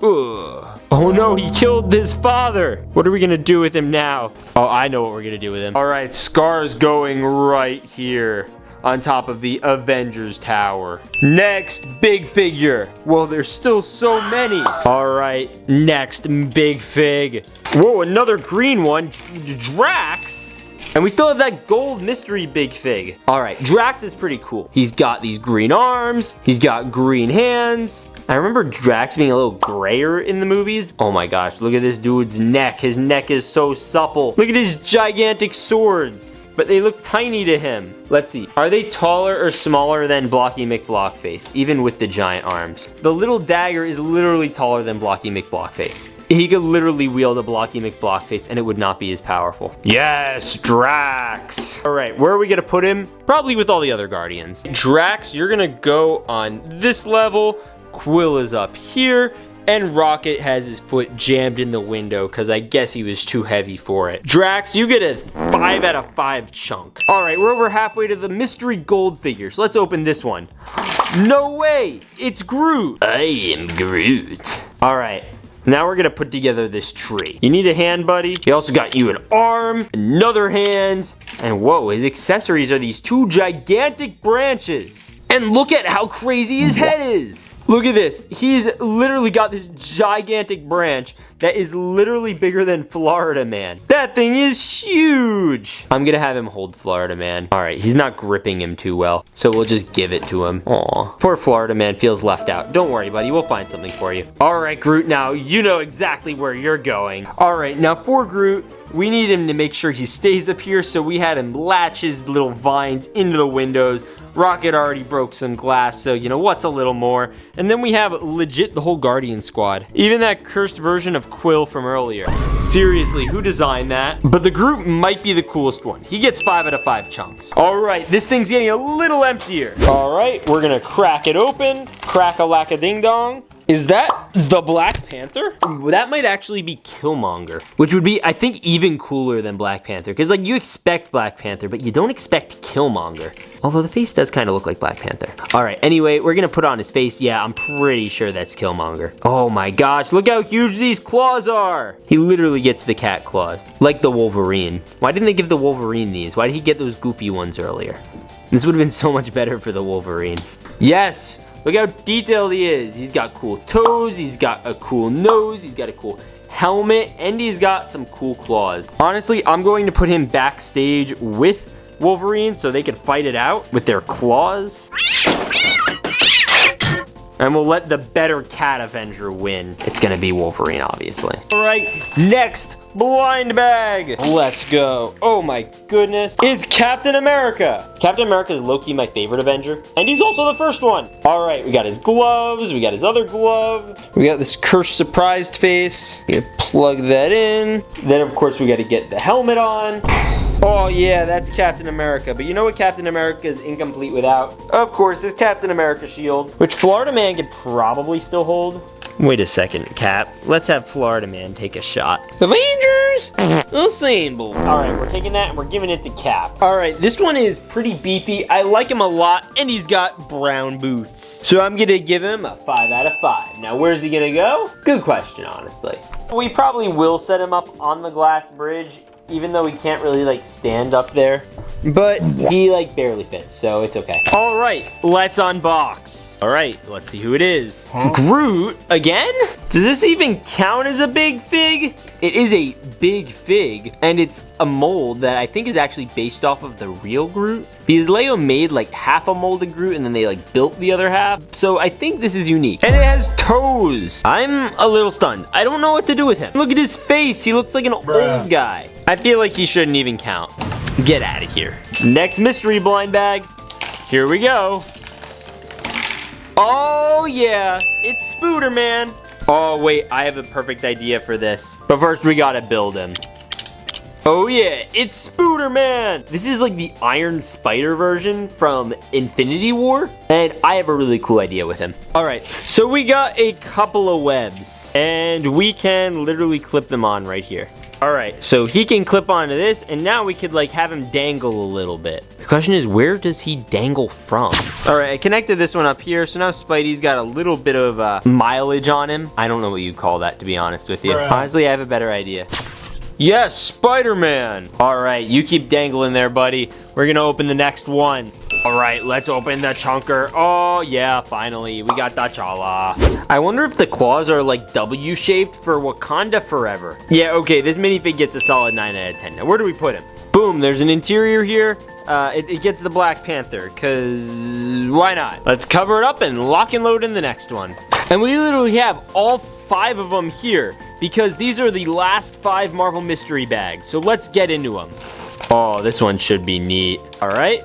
Ugh. Oh no, he killed his father. What are we gonna do with him now? Oh, I know what we're gonna do with him. All right, Scar's going right here on top of the Avengers Tower. Next, big figure. Well, there's still so many. All right, next big fig. Whoa, another green one, Drax. And we still have that gold mystery big fig. All right, Drax is pretty cool. He's got these green arms. He's got green hands. I remember Drax being a little grayer in the movies. Oh my gosh, look at this dude's neck. His neck is so supple. Look at his gigantic swords. But they look tiny to him. Let's see. Are they taller or smaller than Blocky McBlockface, even with the giant arms? The little dagger is literally taller than Blocky McBlockface. He could literally wield a Blocky McBlockface and it would not be as powerful. Yes, Drax. All right, where are we gonna put him? Probably with all the other Guardians. Drax, you're gonna go on this level. Quill is up here. And Rocket has his foot jammed in the window because I guess he was too heavy for it. Drax, you get a 5 out of 5 chunk. All right, we're over halfway to the mystery gold figures. Let's open this one. No way, it's Groot. I am Groot. All right, now we're gonna put together this tree. You need a hand, buddy. He also got you an arm, another hand, and whoa, his accessories are these 2 gigantic branches. And look at how crazy his head is. Look at this. He's literally got this gigantic branch that is literally bigger than Florida Man. That thing is huge. I'm gonna have him hold Florida Man. All right, he's not gripping him too well, so we'll just give it to him. Aw, poor Florida Man feels left out. Don't worry, buddy, we'll find something for you. All right, Groot, now you know exactly where you're going. All right, now for Groot, we need him to make sure he stays up here, so we had him latch his little vines into the windows. Rocket already broke some glass, so you know what's a little more. And then we have legit the whole Guardian squad. Even that cursed version of Quill from earlier. Seriously, who designed that? But the Groot might be the coolest one. He gets 5 out of 5 chunks. All right, this thing's getting a little emptier. All right, we're gonna crack it open. Crack-a-lack-a-ding-dong. Is that the Black Panther? That might actually be Killmonger, which would be, I think, even cooler than Black Panther. Because, like, you expect Black Panther, but you don't expect Killmonger. Although the face does kind of look like Black Panther. All right, anyway, we're going to put on his face. Yeah, I'm pretty sure that's Killmonger. Oh my gosh, look how huge these claws are. He literally gets the cat claws, like the Wolverine. Why didn't they give the Wolverine these? Why did he get those goofy ones earlier? This would have been so much better for the Wolverine. Yes. Look how detailed he is. He's got cool toes, he's got a cool nose, he's got a cool helmet, and he's got some cool claws. Honestly, I'm going to put him backstage with Wolverine so they can fight it out with their claws. And we'll let the better cat Avenger win. It's gonna be Wolverine, obviously. All right, next. Blind bag. Let's go. Oh my goodness. It's Captain America. Captain America is low-key my favorite Avenger. And he's also the first one. All right, we got his gloves. We got his other glove. We got this cursed surprised face. We gotta plug that in. Then, of course, we got to get the helmet on. Oh yeah, that's Captain America. But you know what Captain America is incomplete without? Of course, his Captain America shield, which Florida Man could probably still hold. Wait a second, Cap. Let's have Florida Man take a shot. Avengers! Assemble. Alright, we're taking that and we're giving it to Cap. Alright, this one is pretty beefy. I like him a lot, and he's got brown boots. So I'm gonna give him a 5 out of 5. Now, where's he gonna go? Good question, honestly. We probably will set him up on the glass bridge, even though he can't really, like, stand up there. But he, like, barely fits, so it's okay. Alright, let's unbox. Alright, let's see who it is. Groot? Again? Does this even count as a big fig? It is a big fig, and it's a mold that I think is actually based off of the real Groot. Because Leo made like half a molded Groot, and then they like built the other half. So I think this is unique. And it has toes. I'm a little stunned. I don't know what to do with him. Look at his face. He looks like an old guy. I feel like he shouldn't even count. Get out of here. Next mystery blind bag. Here we go. Oh yeah, it's Spooderman. Oh wait, I have a perfect idea for this. But first we gotta build him. Oh yeah, it's Spooderman. This is like the Iron Spider version from Infinity War. And I have a really cool idea with him. All right, so we got a couple of webs. And we can literally clip them on right here. All right, so he can clip onto this, and now we could like have him dangle a little bit. The question is, where does he dangle from? All right, I connected this one up here, so now Spidey's got a little bit of mileage on him. I don't know what you call that, to be honest with you. Honestly, I have a better idea. Yes, Spider-Man. All right, you keep dangling there, buddy. We're gonna open the next one. All right, let's open the chunker. Oh yeah, finally, we got T'Challa. I wonder if the claws are like W-shaped for Wakanda Forever. Yeah, okay, this minifig gets a solid 9 out of 10. Now, where do we put him? Boom, there's an interior here. It gets the Black Panther, because why not? Let's cover it up and lock and load in the next one. And we literally have all 5 of them here, because these are the last 5 Marvel mystery bags. So let's get into them. Oh, this one should be neat. All right.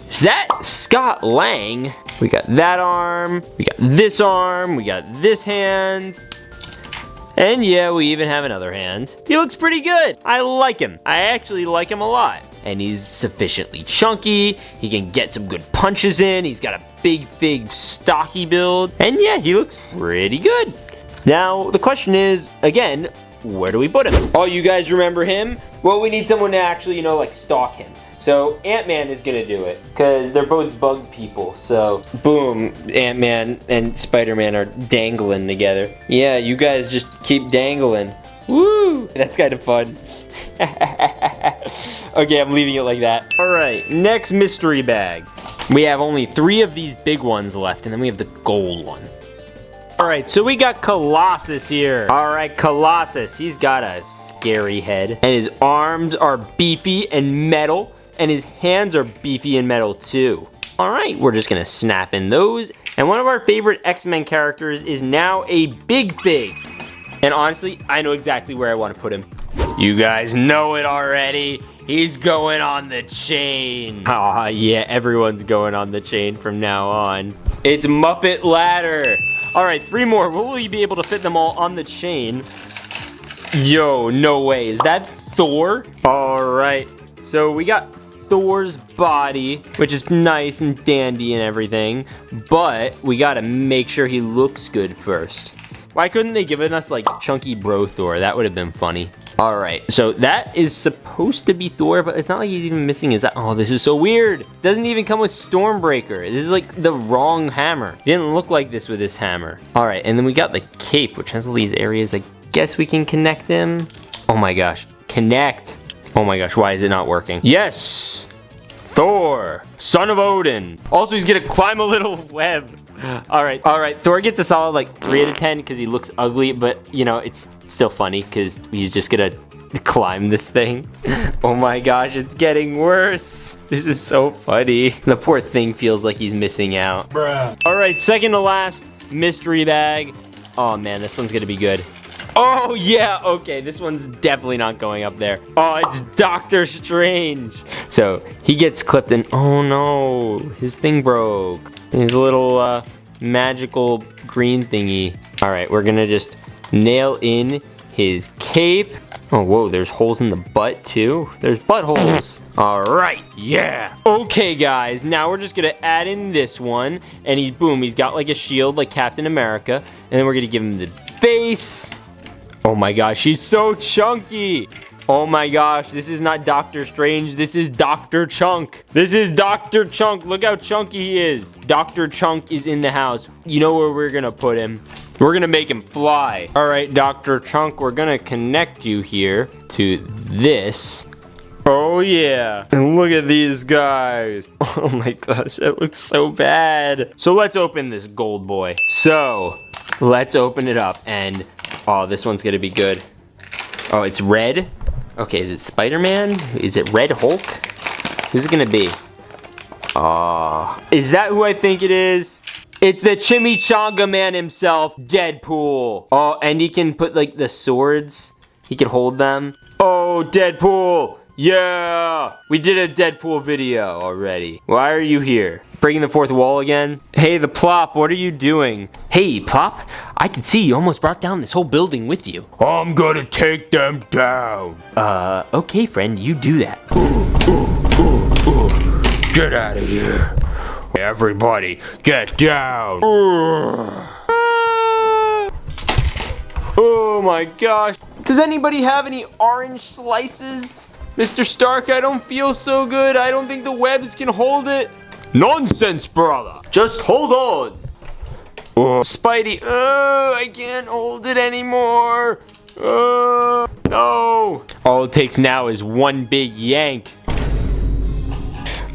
Is that Scott Lang? We got that arm, we got this arm, we got this hand. And yeah, we even have another hand. He looks pretty good. I like him. I actually like him a lot. And he's sufficiently chunky. He can get some good punches in. He's got a big, stocky build. And yeah, he looks pretty good. Now, the question is, again, where do we put him? Oh, you guys remember him? Well, we need someone to actually, like stalk him. So Ant-Man is gonna do it, because they're both bug people. So boom, Ant-Man and Spider-Man are dangling together. Yeah, you guys just keep dangling. Woo, that's kind of fun. Okay, I'm leaving it like that. All right, next mystery bag. We have only 3 of these big ones left, and then we have the gold one. All right, so we got Colossus here. All right, Colossus, he's got a scary head, and his arms are beefy and metal. And his hands are beefy and metal too. All right, we're just gonna snap in those. And one of our favorite X-Men characters is now a Big Fig. And honestly, I know exactly where I want to put him. You guys know it already. He's going on the chain. Aw, yeah, everyone's going on the chain from now on. It's Muppet Ladder. All right, 3 more. Will we be able to fit them all on the chain? Yo, no way. Is that Thor? All right, so we got Thor's body, which is nice and dandy and everything, but we gotta make sure he looks good first. Why couldn't they give us like chunky bro Thor? That would have been funny. All right, so that is supposed to be Thor, but it's not like he's even missing his. Oh, this is so weird. Doesn't even come with Stormbreaker. This is like the wrong hammer. Didn't look like this with this hammer. All right, and then we got the cape, which has all these areas. I guess we can connect them. Oh my gosh, connect. Oh my gosh, why is it not working? Yes! Thor, son of Odin. Also, he's gonna climb a little web. All right, Thor gets a solid like 3 out of 10 because he looks ugly, but it's still funny because he's just gonna climb this thing. Oh my gosh, it's getting worse. This is so funny. The poor thing feels like he's missing out. Bruh. All right, second to last mystery bag. Oh man, this one's gonna be good. Oh yeah, okay, this one's definitely not going up there. Oh, it's Doctor Strange. So he gets clipped and oh no, his thing broke. His little magical green thingy. All right, we're gonna just nail in his cape. Oh, whoa, there's holes in the butt too. There's buttholes. All right, yeah. Okay guys, now we're just gonna add in this one and he's got like a shield like Captain America. And then we're gonna give him the face. Oh my gosh, he's so chunky. Oh my gosh, this is not Doctor Strange, this is Dr. Chunk. This is Dr. Chunk, look how chunky he is. Dr. Chunk is in the house. You know where we're gonna put him? We're gonna make him fly. All right, Dr. Chunk, we're gonna connect you here to this. Oh yeah, and look at these guys. Oh my gosh, that looks so bad. So let's open this gold boy. So, let's open it up and oh, this one's gonna be good. Oh, it's red. Okay, is it Spider-Man? Is it Red Hulk? Who's it gonna be? Is that who I think it is? It's the Chimichanga Man himself, Deadpool. Oh, and he can put like the swords. He can hold them. Oh, Deadpool. Yeah, we did a Deadpool video already. Why are you here? Breaking the fourth wall again? Hey, the Plop, what are you doing? Hey, Plop, I can see you almost brought down this whole building with you. I'm gonna take them down. Okay, friend, you do that. Get out of here. Everybody, get down. Oh my gosh. Does anybody have any orange slices? Mr. Stark, I don't feel so good. I don't think the webs can hold it. Nonsense, brother. Just hold on. Spidey, I can't hold it anymore. No. All it takes now is one big yank.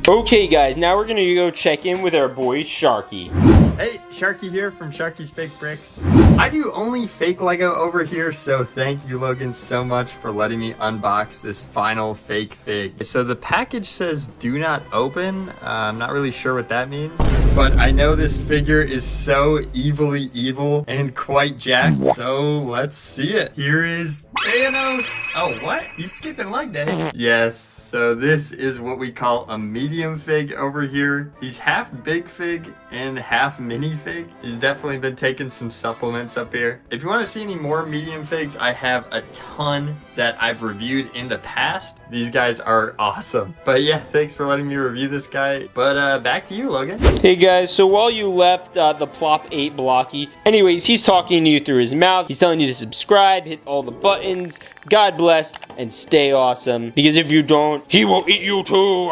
Okay, guys, now we're gonna go check in with our boy Sharky. Hey, Sharky here from Sharky's Fake Bricks. I do only fake Lego over here, so thank you, Logan, so much for letting me unbox this final fake fig. So the package says do not open. I'm not really sure what that means, but I know this figure is so evilly evil and quite jacked, so let's see it. Here is Thanos. Oh, what? He's skipping leg day. Yes, so this is what we call a medium fig over here. He's half big fig and half mini fig. He's definitely been taking some supplements up here. If you want to see any more medium figs, I have a ton that I've reviewed in the past. These guys are awesome. But yeah, thanks for letting me review this guy. But back to you, Logan. Hey guys, so while you left the Plop 8 blocky, anyways, he's talking to you through his mouth. He's telling you to subscribe, hit all the buttons. God bless, and stay awesome. Because if you don't, he will eat you too.